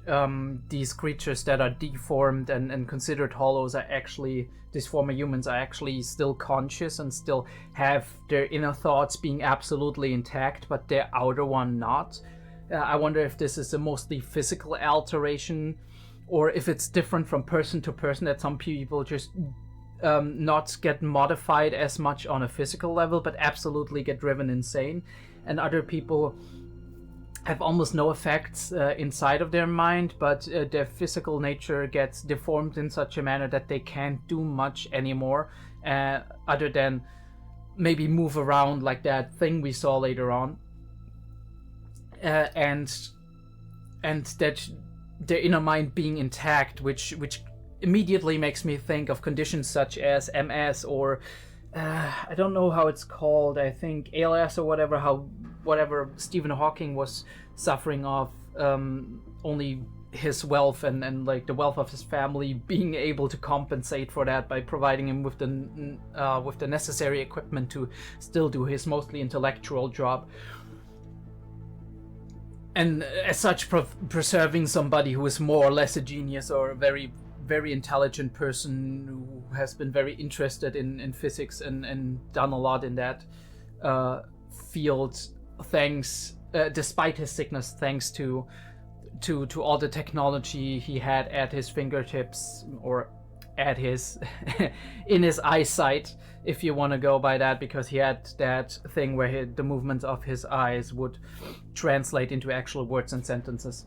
these creatures that are deformed and considered hollows are actually, these former humans are actually still conscious and still have their inner thoughts being absolutely intact, but their outer one not. I wonder if this is a mostly physical alteration, or if it's different from person to person, that some people just not get modified as much on a physical level, but absolutely get driven insane, and other people have almost no effects inside of their mind, but their physical nature gets deformed in such a manner that they can't do much anymore, other than maybe move around like that thing we saw later on, and that their inner mind being intact, which immediately makes me think of conditions such as MS, or I don't know how it's called, I think ALS or whatever Stephen Hawking was suffering of, only his wealth and like the wealth of his family being able to compensate for that by providing him with the necessary equipment to still do his mostly intellectual job, and as such preserving somebody who is more or less a genius, or a very very intelligent person who has been very interested in physics and done a lot in that field, thanks despite his sickness, thanks to all the technology he had at his fingertips, or at his in his eyesight, if you want to go by that, because he had that thing where the movements of his eyes would translate into actual words and sentences,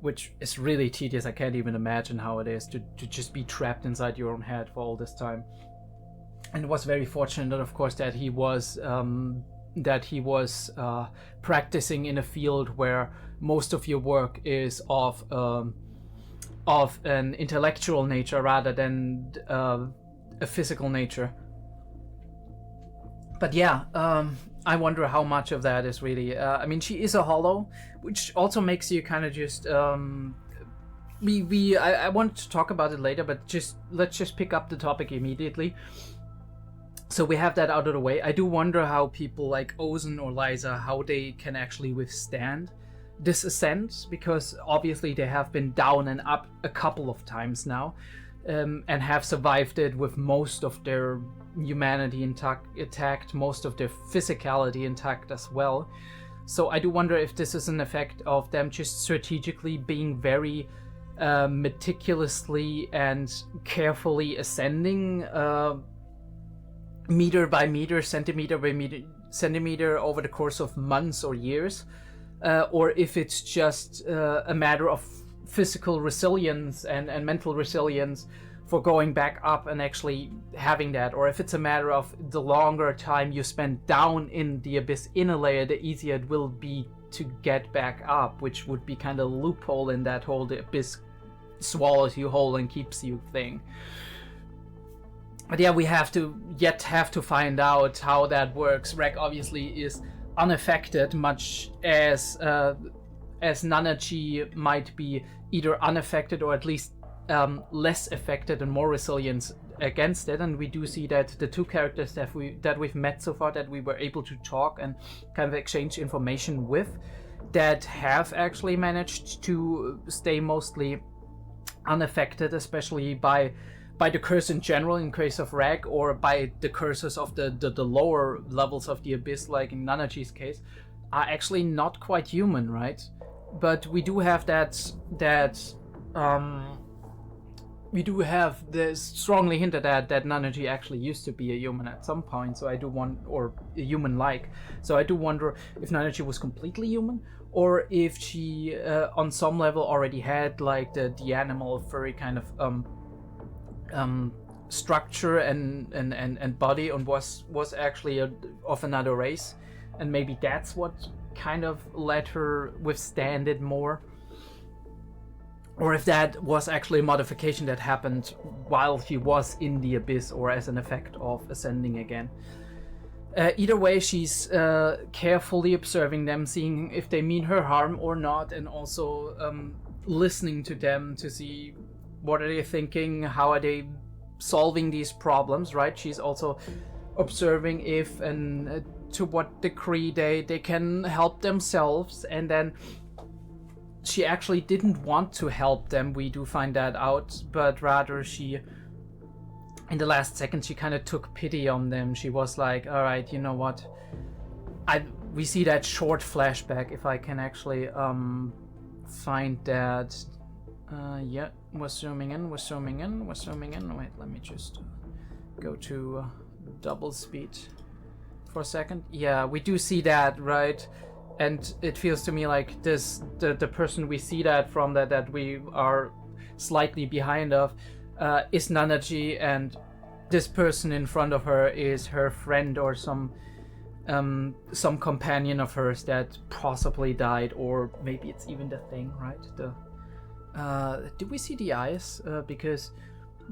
which is really tedious. I can't even imagine how it is to just be trapped inside your own head for all this time. And it was very fortunate, of course, that he was that he was practicing in a field where most of your work is of an intellectual nature rather than a physical nature. But yeah, I wonder how much of that is really. I mean, she is a hollow, which also makes you kind of just. I want to talk about it later, but let's just pick up the topic immediately. So we have that out of the way. I do wonder how people like Ozen or Liza, how they can actually withstand this ascent, because obviously they have been down and up a couple of times now, and have survived it with most of their humanity intact, most of their physicality intact as well. So I do wonder if this is an effect of them just strategically being very meticulously and carefully ascending meter by meter, centimeter by centimeter over the course of months or years, or if it's just a matter of physical resilience and mental resilience for going back up and actually having that, or if it's a matter of the longer time you spend down in the abyss in a layer, the easier it will be to get back up, which would be kind of a loophole in that whole the abyss swallows you whole and keeps you thing. But yeah, we have to find out how that works. Reg obviously is unaffected, much as Nanachi might be either unaffected or at least less affected and more resilient against it. And we do see that the two characters that we've met so far, that we were able to talk and kind of exchange information with, that have actually managed to stay mostly unaffected, especially by the curse in general in case of Reg, or by the curses of the lower levels of the abyss, like in Nanachi's case, are actually not quite human, right? But we do have we do have this strongly hinted at that Nanachi actually used to be a human at some point, so I do want, or a human-like. So I do wonder if Nanachi was completely human, or if she on some level already had like the animal furry kind of structure and body, and was actually of another race, and maybe that's what kind of let her withstand it more, or if that was actually a modification that happened while she was in the abyss or as an effect of ascending again. Either way, she's carefully observing them, seeing if they mean her harm or not, and also listening to them to see what are they thinking, how are they solving these problems, right? She's also observing if and to what degree they can help themselves, and then she actually didn't want to help them, we do find that out, but rather she, in the last second, she kind of took pity on them. She was like, all right, you know what, we see that short flashback, if I can actually find that. Yeah, we're zooming in. Wait, let me just go to double speed for a second. Yeah, we do see that, right? And it feels to me like the person we see that from, that we are slightly behind of, is Nanachi, and this person in front of her is her friend or some companion of hers that possibly died, or maybe it's even the thing, right? Do we see the eyes? Because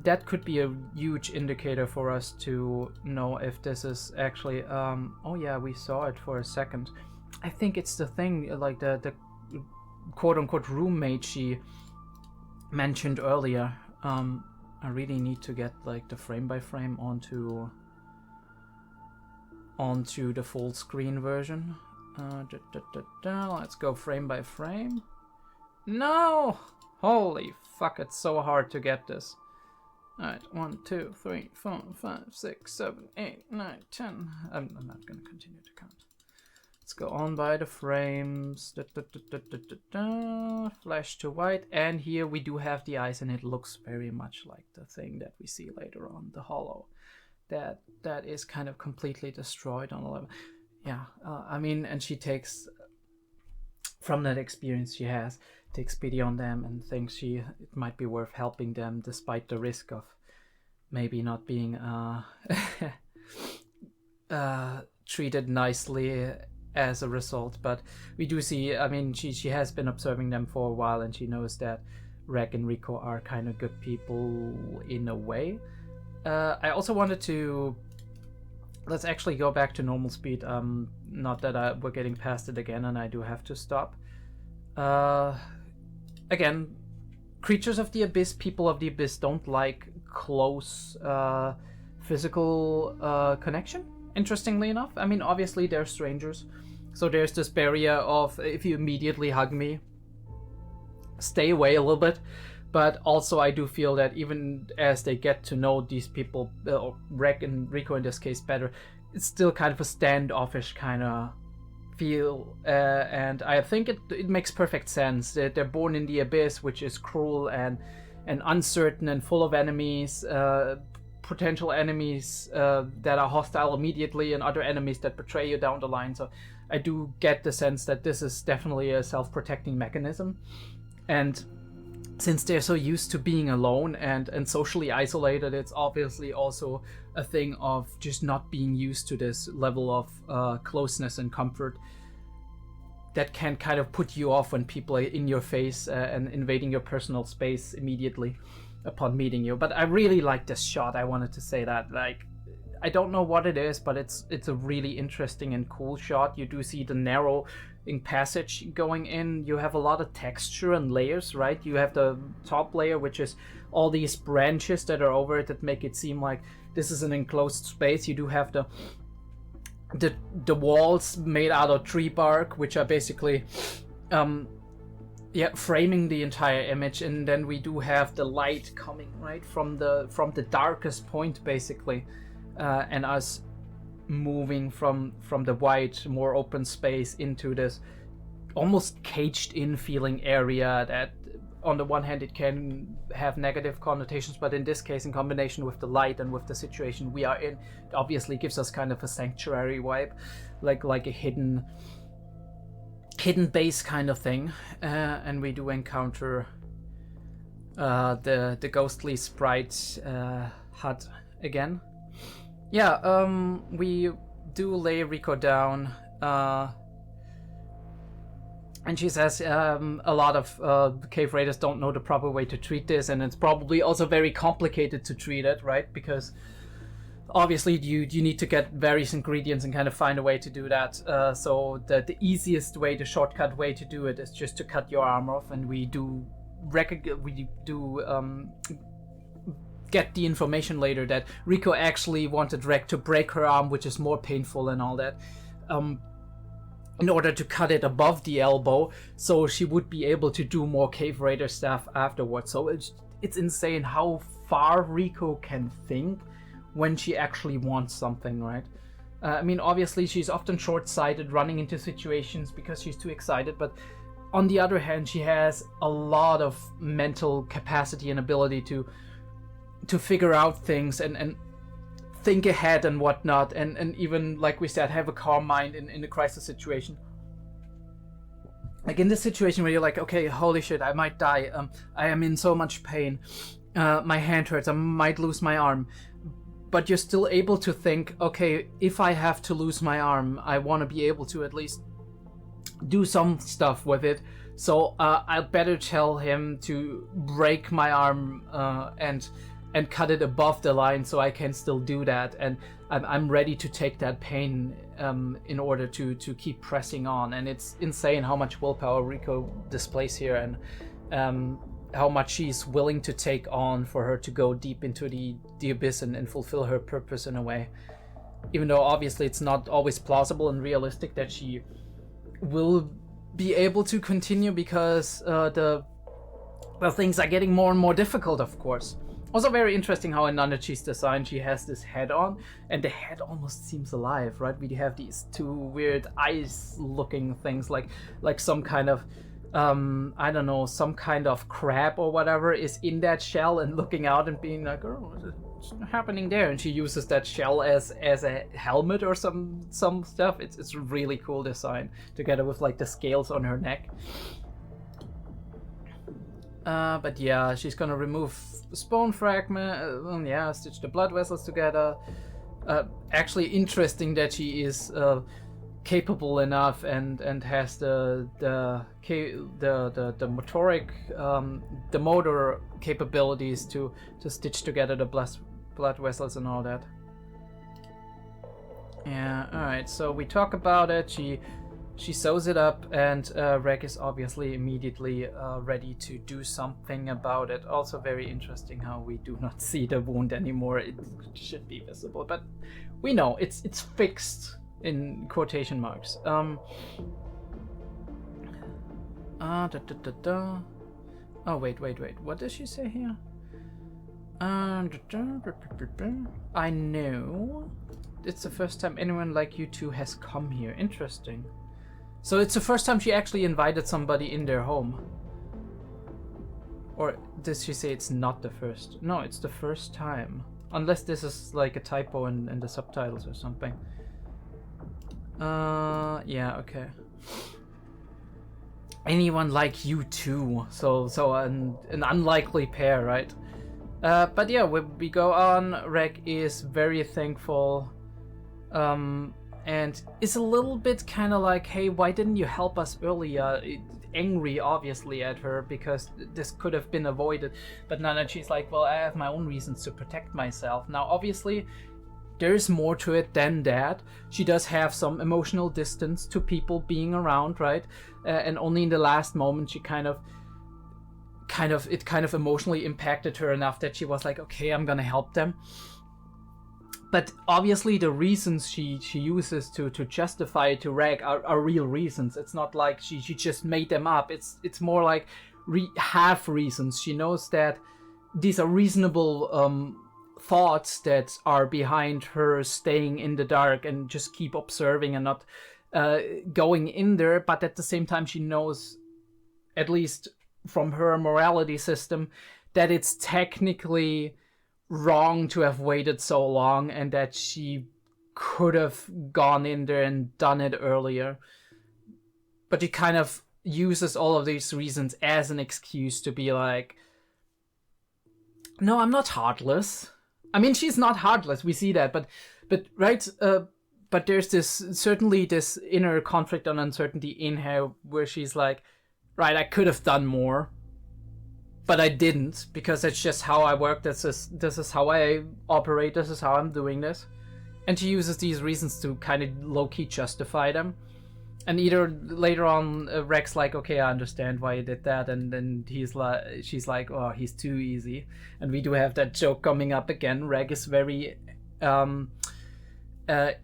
that could be a huge indicator for us to know if this is actually oh yeah, we saw it for a second. I think it's the thing, like the quote-unquote roommate she mentioned earlier. I really need to get like the frame by frame onto the full screen version. Let's go frame by frame. No! Holy fuck, it's so hard to get this. Alright, 1, 2, 3, 4, 5, 6, 7, 8, 9, 10. I'm not gonna continue to count. Let's go on by the frames. Flash to white, and here we do have the eyes, and it looks very much like the thing that we see later on, the hollow. That is kind of completely destroyed on a level. Yeah, I mean, and she takes, from that experience she has, takes pity on them and thinks it might be worth helping them, despite the risk of maybe not being treated nicely as a result. But we do see, I mean, she has been observing them for a while, and she knows that Rek and Riko are kind of good people in a way. I also wanted to... Let's actually go back to normal speed. Not that we're getting past it again, and I do have to stop. Again, creatures of the abyss, people of the abyss don't like close physical connection, interestingly enough. I mean, obviously they're strangers, so there's this barrier of if you immediately hug me, stay away a little bit. But also I do feel that even as they get to know these people, or Rek and Riko in this case, better, it's still kind of a standoffish kind of feel, and I think it makes perfect sense that they're born in the abyss, which is cruel and uncertain and full of enemies, potential enemies that are hostile immediately, and other enemies that betray you down the line. So I do get the sense that this is definitely a self-protecting mechanism, and since they're so used to being alone and socially isolated, it's obviously also a thing of just not being used to this level of closeness and comfort that can kind of put you off when people are in your face and invading your personal space immediately upon meeting you. But I really like this shot. I wanted to say that, like, I don't know what it is, but it's a really interesting and cool shot. You do see the narrow passage going in. You have a lot of texture and layers, right? You have the top layer, which is all these branches that are over it that make it seem like this is an enclosed space. You do have the walls made out of tree bark, which are basically framing the entire image, and then we do have the light coming right from the darkest point, basically, and us moving from the white, more open space into this almost caged in feeling area that on the one hand it can have negative connotations, but in this case, in combination with the light and with the situation we are in, it obviously gives us kind of a sanctuary vibe, like a hidden base kind of thing. And we do encounter the ghostly sprite hut again. Yeah, we do lay Riko down, and she says a lot of cave raiders don't know the proper way to treat this, and it's probably also very complicated to treat it, right? Because obviously you need to get various ingredients and kind of find a way to do that. So the easiest way, the shortcut way to do it is just to cut your arm off, and we do get the information later that Riko actually wanted Rek to break her arm, which is more painful and all that, in order to cut it above the elbow, so she would be able to do more Cave Raider stuff afterwards. So it's insane how far Riko can think when she actually wants something, right? I mean, obviously she's often short-sighted, running into situations because she's too excited, but on the other hand, she has a lot of mental capacity and ability to figure out things and think ahead and whatnot, and even, like we said, have a calm mind in a crisis situation. Like in this situation where you're like, okay, holy shit, I might die, I am in so much pain, my hand hurts, I might lose my arm, but you're still able to think, okay, if I have to lose my arm, I want to be able to at least do some stuff with it, so I'll better tell him to break my arm and cut it above the line so I can still do that, and I'm ready to take that pain in order to keep pressing on. And it's insane how much willpower Riko displays here, and how much she's willing to take on for her to go deep into the abyss and fulfill her purpose in a way. Even though obviously it's not always plausible and realistic that she will be able to continue, because the things are getting more and more difficult, of course. Also very interesting how in Nanachi's design she has this head on, and the head almost seems alive, right? We have these two weird eyes looking things, like some kind of I don't know, some kind of crab or whatever is in that shell and looking out and being like, oh, what's happening there? And she uses that shell as a helmet or some stuff. It's a really cool design, together with like the scales on her neck. But yeah, she's gonna remove the spawn fragment, stitch the blood vessels together, actually interesting that she is capable enough and has the motoric, the motor capabilities to stitch together the blood vessels and all that. Yeah, alright, so we talk about it, she sews it up, and 𝐏𝐢𝐏 is obviously immediately ready to do something about it. Also very interesting how we do not see the wound anymore. It should be visible, but we know it's fixed in quotation marks. Oh, wait, what does she say here? I know. It's the first time anyone like you two has come here. Interesting. So it's the first time she actually invited somebody in their home. Or does she say it's not the first? No, it's the first time. Unless this is like a typo in the subtitles or something. Yeah, okay. Anyone like you too. So an unlikely pair, right? But yeah, we go on. 𝐏𝐢𝐏 is very thankful. And is a little bit kind of like, hey, why didn't you help us earlier? Angry, obviously, at her because this could have been avoided. But Nanachi's like, well, I have my own reasons to protect myself. Now, obviously, there's more to it than that. She does have some emotional distance to people being around, right? And only in the last moment she kind of emotionally impacted her enough that she was like, okay, I'm gonna help them. But obviously the reasons she uses to justify it to 𝐏𝐢𝐏 are real reasons. It's not like she just made them up. It's more like half reasons. She knows that these are reasonable thoughts that are behind her staying in the dark and just keep observing and not going in there. But at the same time she knows, at least from her morality system, that it's technically wrong to have waited so long and that she could have gone in there and done it earlier. But he kind of uses all of these reasons as an excuse to be like, no, I'm not heartless. I mean, she's not heartless, we see that, but right, but there's certainly this inner conflict and uncertainty in her where she's like, right, I could have done more, but I didn't, because that's just how I work. This is how I operate. This is how I'm doing this. And she uses these reasons to kind of low-key justify them. And either later on, 𝐏𝐢𝐏's like, okay, I understand why you did that. And then she's like, oh, he's too easy. And we do have that joke coming up again. 𝐏𝐢𝐏 is very, 𝐏𝐢𝐏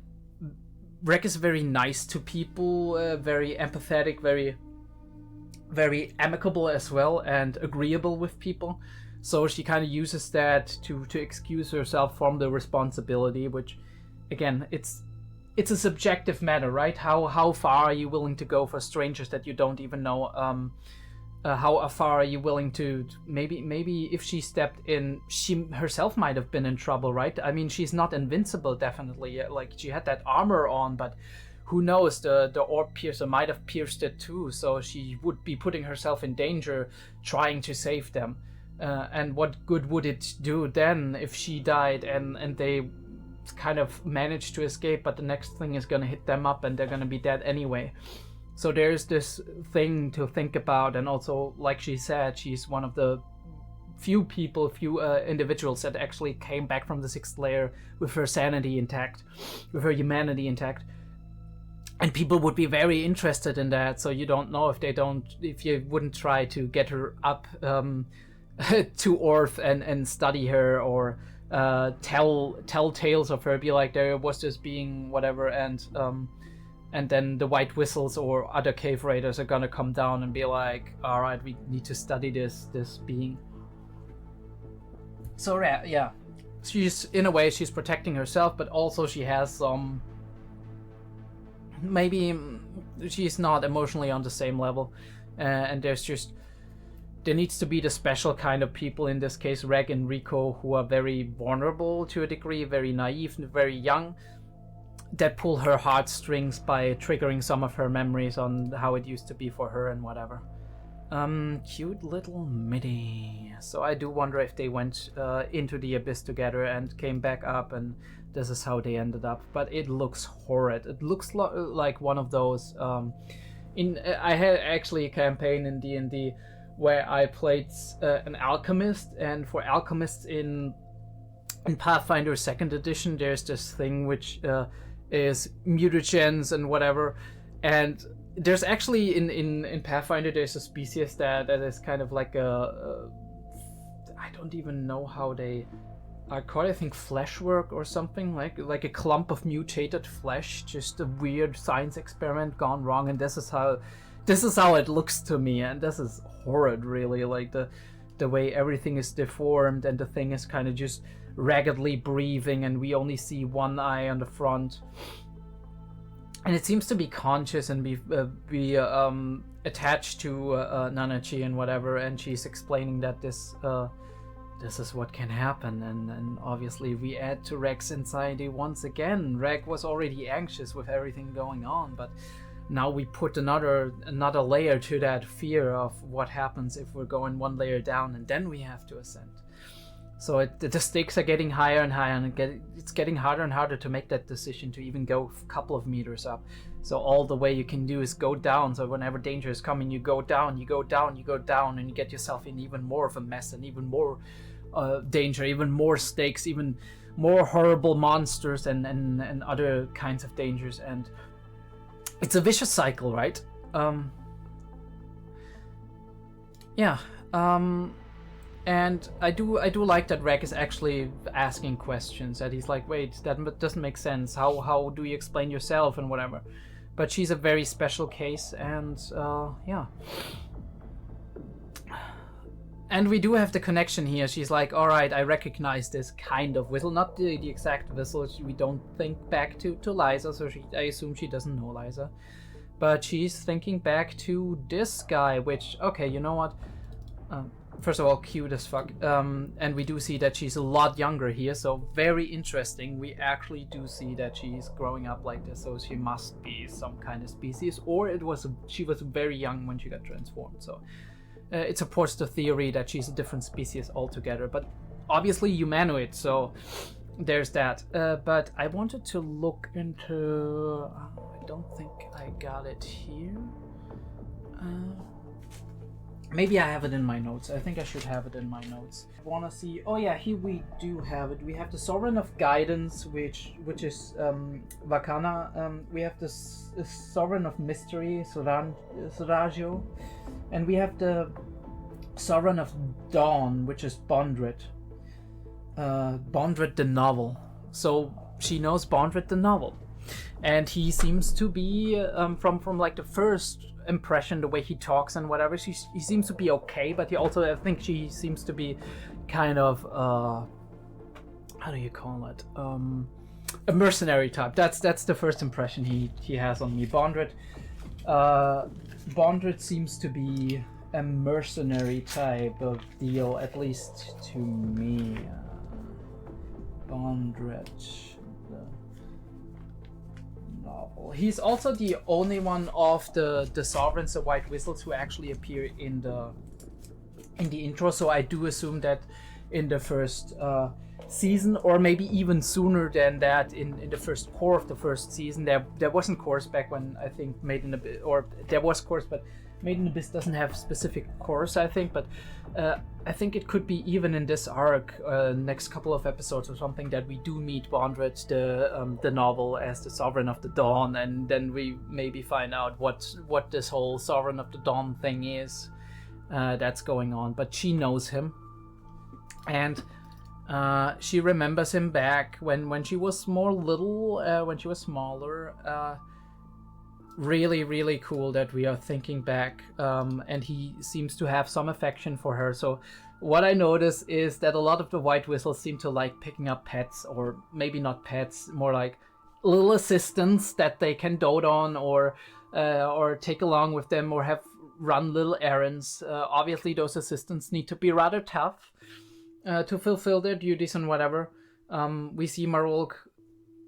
is very nice to people, very empathetic, very amicable as well, and agreeable with people. So she kind of uses that to excuse herself from the responsibility, which, again, it's a subjective matter, right? How far are you willing to go for strangers that you don't even know? How far are you willing to maybe if she stepped in, she herself might have been in trouble, right? I mean, she's not invincible, definitely. Like, she had that armor on, but who knows, the orb piercer might have pierced it too, so she would be putting herself in danger trying to save them. And what good would it do then if she died and they kind of managed to escape, but the next thing is going to hit them up and they're going to be dead anyway. So there's this thing to think about. And also, like she said, she's one of the few individuals that actually came back from the 6th layer with her sanity intact, with her humanity intact. And people would be very interested in that, so you don't know if you wouldn't try to get her up to Earth and study her, or tell tales of her, be like, there was this being whatever, and then the White Whistles or other cave raiders are gonna come down and be like, all right, we need to study this being. So yeah, she's, in a way, she's protecting herself, but also she has some. Maybe she's not emotionally on the same level, and there needs to be the special kind of people, in this case 𝐏𝐢𝐏 and Rico, who are very vulnerable to a degree, very naive, very young, that pull her heartstrings by triggering some of her memories on how it used to be for her and whatever. Cute little Mitty. So I do wonder if they went into the abyss together and came back up, and this is how they ended up. But it looks horrid. It looks like one of those. I had actually a campaign in D&D where I played an alchemist, and for alchemists in Pathfinder 2nd edition, there's this thing which is mutagens and whatever, and there's actually in Pathfinder there's a species that is kind of like I don't even know how they are called. I think fleshwork or something, like a clump of mutated flesh, just a weird science experiment gone wrong. And this is how it looks to me, and this is horrid, really. Like the way everything is deformed, and the thing is kind of just raggedly breathing, and we only see one eye on the front. And it seems to be conscious and be attached to Nanachi and whatever, and she's explaining that this is what can happen, and obviously we add to Reg's anxiety once again. Reg was already anxious with everything going on, but now we put another layer to that fear of what happens if we're going one layer down, and then we have to ascend. So the stakes are getting higher and higher, and it's getting harder and harder to make that decision to even go a couple of meters up. So all the way you can do is go down. So whenever danger is coming, you go down, you go down, you go down, and you get yourself in even more of a mess, and even more danger, even more stakes, even more horrible monsters and other kinds of dangers. And it's a vicious cycle, right? And I do like that Reg is actually asking questions, that he's like, wait, that doesn't make sense. How do you explain yourself and whatever? But she's a very special case, and yeah. And we do have the connection here. She's like, all right, I recognize this kind of whistle, not the exact whistle. We don't think back to Liza, so I assume she doesn't know Liza. But she's thinking back to this guy, which, okay, you know what? First of all, cute as fuck. And we do see that she's a lot younger here, so very interesting. We actually do see that she's growing up like this, so she must be some kind of species, or she was very young when she got transformed. So it supports the theory that she's a different species altogether, but obviously humanoid, so there's that. But I wanted to look into... I don't think I got it here. Maybe I have it in my notes. I think I should have it in my notes. I want to see... Oh yeah, here we do have it. We have the Sovereign of Guidance, which is Vakana. We have the Sovereign of Mystery, 𝐸𝐬𝐨𝐠𝐤𝐬. And we have the Sovereign of Dawn, which is Bondred. Bondred the novel. So she knows Bondred the novel. And he seems to be, from like the first impression, the way he talks and whatever, he seems to be okay, but he also, I think she seems to be kind of how do you call it, a mercenary type. That's the first impression he has on me. Bondred seems to be a mercenary type of deal, at least to me. Bondred novel. He's also the only one of the sovereigns, the white whistles, who actually appear in the intro. So I do assume that in the first season, or maybe even sooner than that, in the first core of the first season, there wasn't cores back when I think Made in Abyss, or there was cores, but Made in Abyss doesn't have specific cores, I think. But I think it could be even in this arc, next couple of episodes or something, that we do meet Bondred, the novel, as the Sovereign of the Dawn, and then we maybe find out what this whole Sovereign of the Dawn thing is that's going on. But she knows him, and she remembers him back when she was more little, when she was smaller. Really, really cool that we are thinking back, and he seems to have some affection for her. So what I notice is that a lot of the white whistles seem to like picking up pets, or maybe not pets, more like little assistants that they can dote on, or take along with them, or have run little errands. Obviously those assistants need to be rather tough to fulfill their duties and whatever. We see Marulk,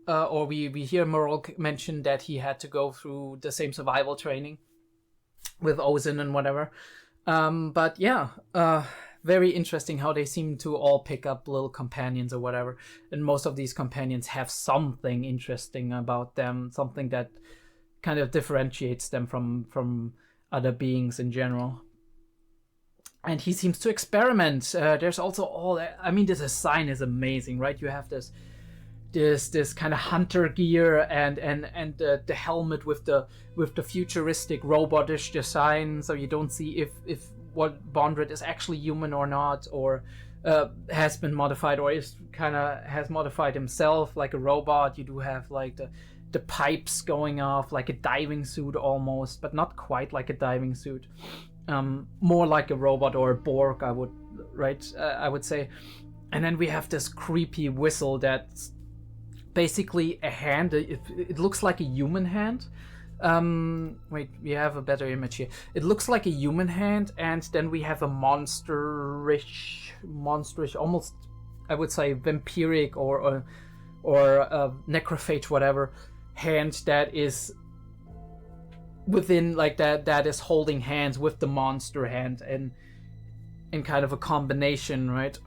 or we hear Marulk mention that he had to go through the same survival training with Ozin and whatever. But yeah, very interesting how they seem to all pick up little companions or whatever, and most of these companions have something interesting about them, something that kind of differentiates them from other beings in general. And he seems to experiment. There's also all, I mean, this design is amazing, right? You have this kind of hunter gear and the helmet with the futuristic robotish design, so you don't see if what Bondred is actually human or not, or has been modified, or is kind of has modified himself like a robot. You do have like the pipes going off, like a diving suit almost, but not quite like a diving suit. More like a robot or a Borg, I would say. And then we have this creepy whistle that's basically a hand. It looks like a human hand. Wait, we have a better image here. It looks like a human hand, and then we have a monsterish, almost, I would say, vampiric or necrophage, whatever, hand that is within, like, that is holding hands with the monster hand, and in kind of a combination, right?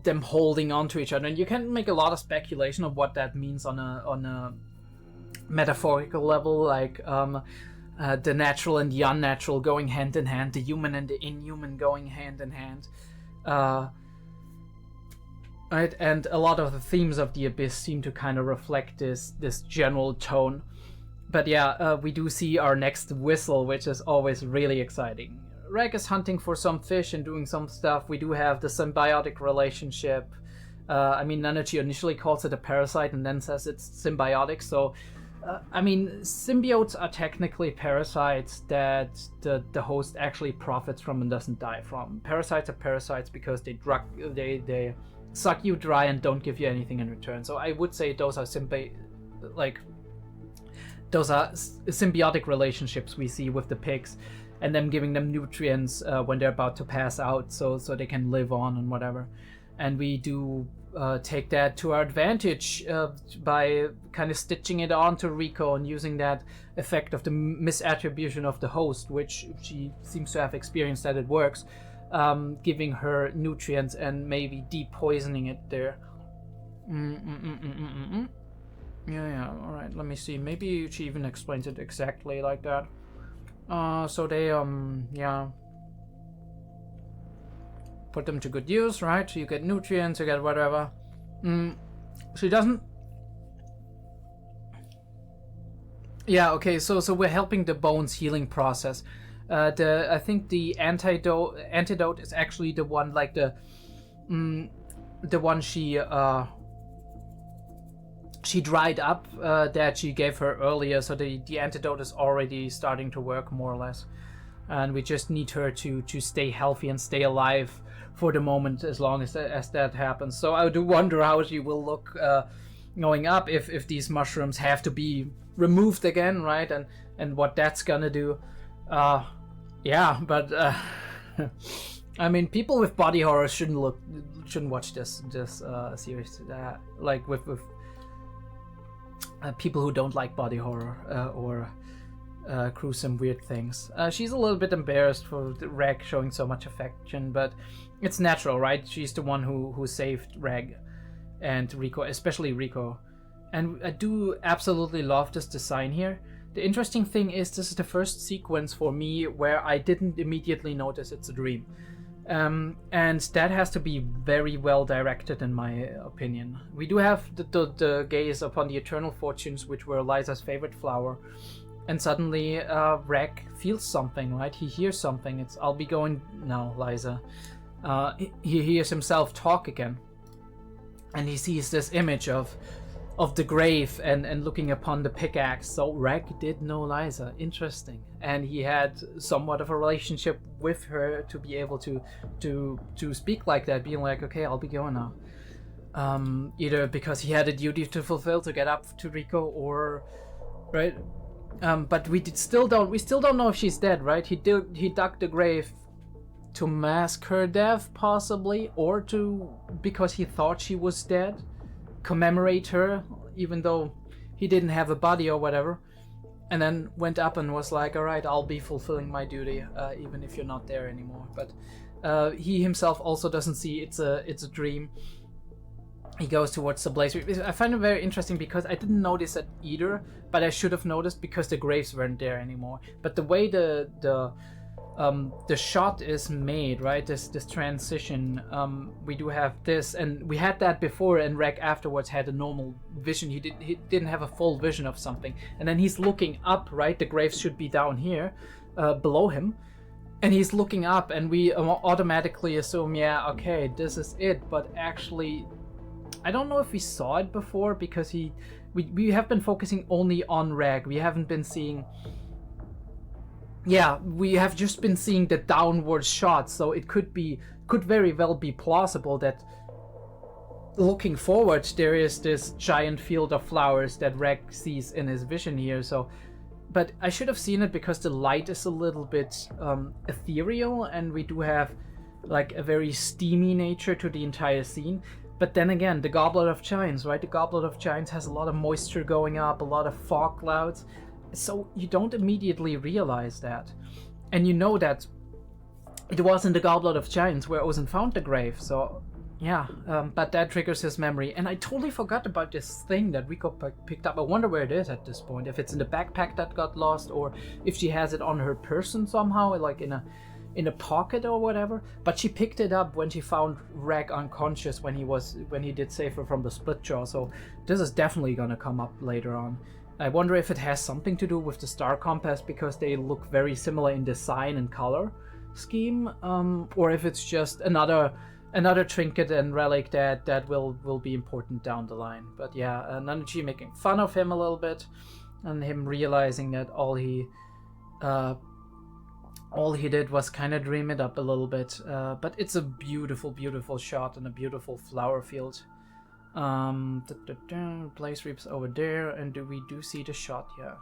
Them holding onto each other, and you can make a lot of speculation of what that means on a metaphorical level, like the natural and the unnatural going hand in hand, the human and the inhuman going hand in hand, right? And a lot of the themes of the Abyss seem to kind of reflect this general tone. But yeah, we do see our next whistle, which is always really exciting. Reg is hunting for some fish and doing some stuff. We do have the symbiotic relationship. I mean, Nanachi initially calls it a parasite and then says it's symbiotic. So, I mean, symbiotes are technically parasites that the host actually profits from and doesn't die from. Parasites are parasites because they suck you dry and don't give you anything in return. So I would say those are symbiotic relationships we see with the pigs, and them giving them nutrients when they're about to pass out, so they can live on and whatever. And we do take that to our advantage by kind of stitching it onto Rico and using that effect of the misattribution of the host, which she seems to have experienced that it works, giving her nutrients and maybe depoisoning it there. Yeah, alright, let me see. Maybe she even explains it exactly like that. So they, yeah. Put them to good use, right? You get nutrients, you get whatever. She doesn't... Yeah, okay, so we're helping the bones healing process. I think the antidote is actually the one, like the one she dried up that she gave her earlier, so the antidote is already starting to work more or less, and we just need her to stay healthy and stay alive for the moment as long as that happens. So I do wonder how she will look going up if these mushrooms have to be removed again, right? And what that's gonna do. Yeah, but I mean, people with body horror shouldn't watch this series. Like with people who don't like body horror or gruesome weird things. She's a little bit embarrassed for Reg showing so much affection, but it's natural, right? She's the one who saved Reg and Rico, especially Rico. And I do absolutely love this design here. The interesting thing is this is the first sequence for me where I didn't immediately notice it's a dream. And that has to be very well directed in my opinion. We do have the gaze upon the eternal fortunes, which were Liza's favorite flower, and suddenly Reg feels something, right? He hears something. It's "I'll be going now, Liza." He hears himself talk again, and he sees this image of the grave and looking upon the pickaxe. So Reg did know Liza. Interesting. And he had somewhat of a relationship with her to be able to speak like that, being like, okay, I'll be going now. Either because he had a duty to fulfill to get up to Rico, or right. But we still don't know if she's dead, right? He dug the grave to mask her death, possibly, or because he thought she was dead, commemorate her, even though he didn't have a body or whatever, and then went up and was like, all right, I'll be fulfilling my duty, even if you're not there anymore. But He himself also doesn't see it's a dream. He goes towards the blaze. I find it very interesting because I didn't notice it either, but I should have noticed because the graves weren't there anymore. But the way the shot is made, right? This transition, we do have this, and we had that before, and 𝐸 afterwards had a normal vision. He didn't have a full vision of something, and then he's looking up, right? The graves should be down here, below him, and he's looking up, and we automatically assume, yeah, okay, this is it. But actually, I don't know if we saw it before because we have been focusing only on 𝐸. We haven't been seeing. Yeah, we have just been seeing the downward shot, so it could very well be plausible that looking forward there is this giant field of flowers that 𝐸 sees in his vision here. So, but I should have seen it because the light is a little bit ethereal, and we do have like a very steamy nature to the entire scene. But then again, the Goblet of Giants, right? The Goblet of Giants has a lot of moisture going up, a lot of fog clouds. So you don't immediately realize that. And you know that it was in the Goblet of Giants where Ozan found the grave. So yeah, but that triggers his memory. And I totally forgot about this thing that Rico picked up. I wonder where it is at this point. If it's in the backpack that got lost, or if she has it on her person somehow, like in a pocket or whatever. But she picked it up when she found 𝐸 unconscious when he did save her from the split jaw. So this is definitely gonna come up later on. I wonder if it has something to do with the star compass, because they look very similar in design and color scheme, or if it's just another trinket and relic that will be important down the line. But yeah, Nanachi making fun of him a little bit, and him realizing that all he did was kind of dream it up a little bit. But it's a beautiful, beautiful shot and a beautiful flower field. Blaze reaps over there, and we do see the shot. Yeah,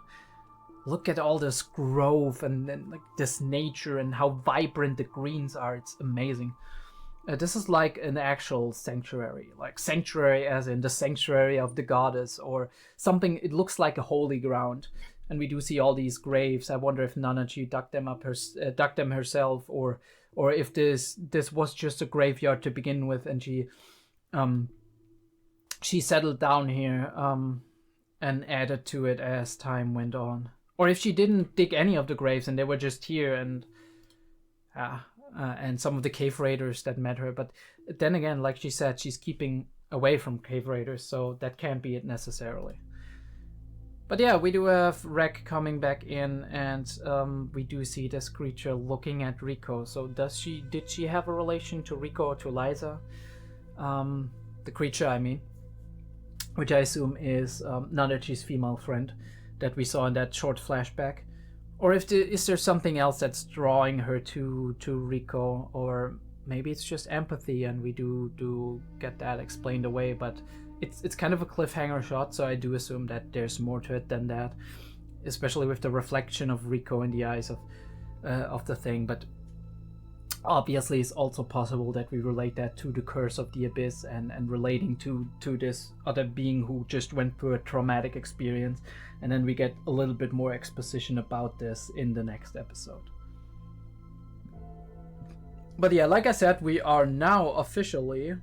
look at all this grove and like this nature and how vibrant the greens are. It's amazing. This is like an actual sanctuary, like sanctuary as in the sanctuary of the goddess or something. It looks like a holy ground, and we do see all these graves. I wonder if Nanachi dug them herself, or if this was just a graveyard to begin with, and she settled down here and added to it as time went on. Or if she didn't dig any of the graves and they were just here, and some of the cave raiders that met her. But then again, like she said, she's keeping away from cave raiders, so that can't be it necessarily. But yeah, we do have 𝐸 coming back in, and we do see this creature looking at Rico. So did she have a relation to Rico or to 𝐸𝐬𝐴? The creature, I mean. Which I assume is Nanachi's female friend that we saw in that short flashback. Or is there something else that's drawing her to Rico, or maybe it's just empathy, and we do get that explained away. But it's kind of a cliffhanger shot, so I do assume that there's more to it than that, especially with the reflection of Rico in the eyes of the thing. But obviously it's also possible that we relate that to the curse of the abyss and relating to this other being who just went through a traumatic experience, and then we get a little bit more exposition about this in the next episode. But yeah, like I said, we are now officially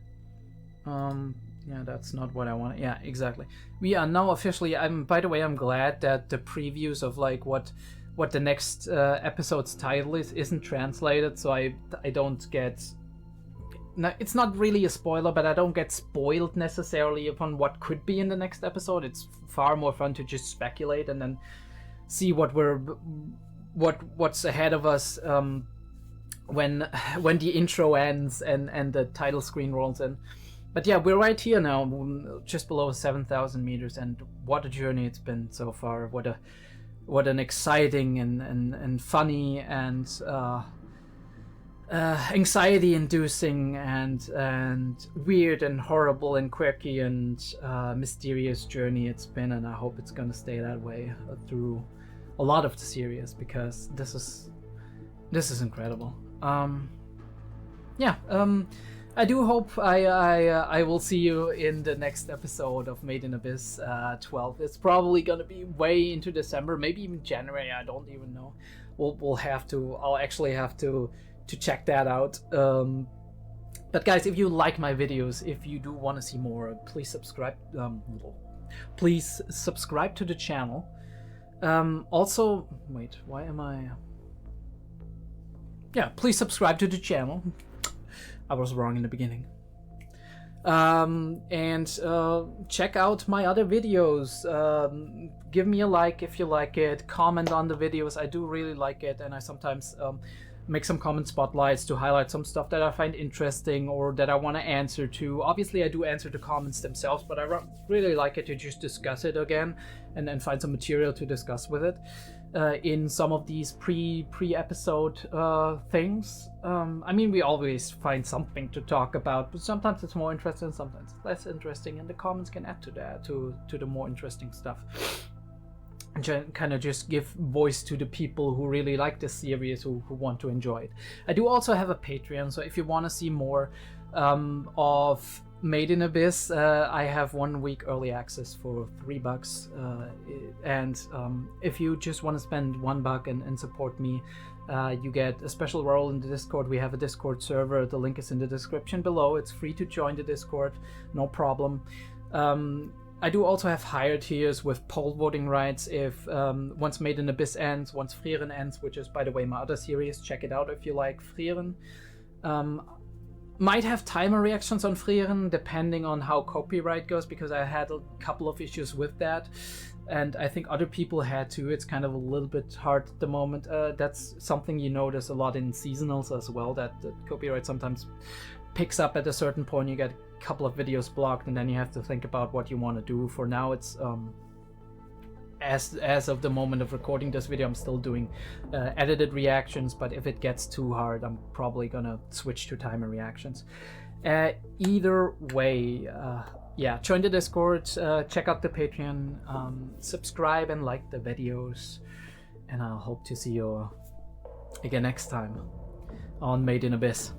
yeah, that's not what I want. Yeah, exactly. We are now officially, by the way, I'm glad that the previews of like what the next episode's title isn't translated, so I don't get... No, it's not really a spoiler, but I don't get spoiled necessarily upon what could be in the next episode. It's far more fun to just speculate and then see what's ahead of us when the intro ends and the title screen rolls in. But yeah, we're right here now, just below 7,000 meters, and what a journey it's been so far. What an exciting and funny and anxiety-inducing and weird and horrible and quirky and mysterious journey it's been, and I hope it's gonna stay that way through a lot of the series, because this is incredible. I do hope I will see you in the next episode of Made in Abyss 12. It's probably gonna be way into December, maybe even January. I don't even know. I'll actually have to check that out. But guys, if you like my videos, if you do want to see more, please subscribe. Please subscribe to the channel. Also, wait, why am I? Yeah, please subscribe to the channel. I was wrong in the beginning. And check out my other videos. Give me a like if you like it. Comment on the videos. I do really like it, and I sometimes make some comment spotlights to highlight some stuff that I find interesting or that I want to answer to. Obviously, I do answer the comments themselves, but I really like it to just discuss it again and then find some material to discuss with it. In some of these pre-episode things. I mean, we always find something to talk about, but sometimes it's more interesting, sometimes it's less interesting, and the comments can add to that, to the more interesting stuff. And kind of just give voice to the people who really like this series, who want to enjoy it. I do also have a Patreon, so if you want to see more of Made in Abyss, I have 1 week early access for $3, and if you just want to spend $1 and support me, you get a special role in the Discord. We have a Discord server. The link is in the description below. It's free to join the Discord, no problem. I do also have higher tiers with poll voting rights. If once Made in Abyss ends, once 𝐕 ends, which is, by the way, my other series, check it out if you like 𝐕. Might have timer reactions on 𝐕 depending on how copyright goes, because I had a couple of issues with that, and I think other people had too. It's kind of a little bit hard at the moment. That's something you notice a lot in seasonals as well, that the copyright sometimes picks up at a certain point. You get a couple of videos blocked, and then you have to think about what you want to do. For now, it's as of the moment of recording this video, I'm still doing edited reactions, but if it gets too hard, I'm probably gonna switch to timer reactions. Either way, yeah, join the Discord, check out the Patreon, subscribe and like the videos, and I'll hope to see you again next time on Made in Abyss.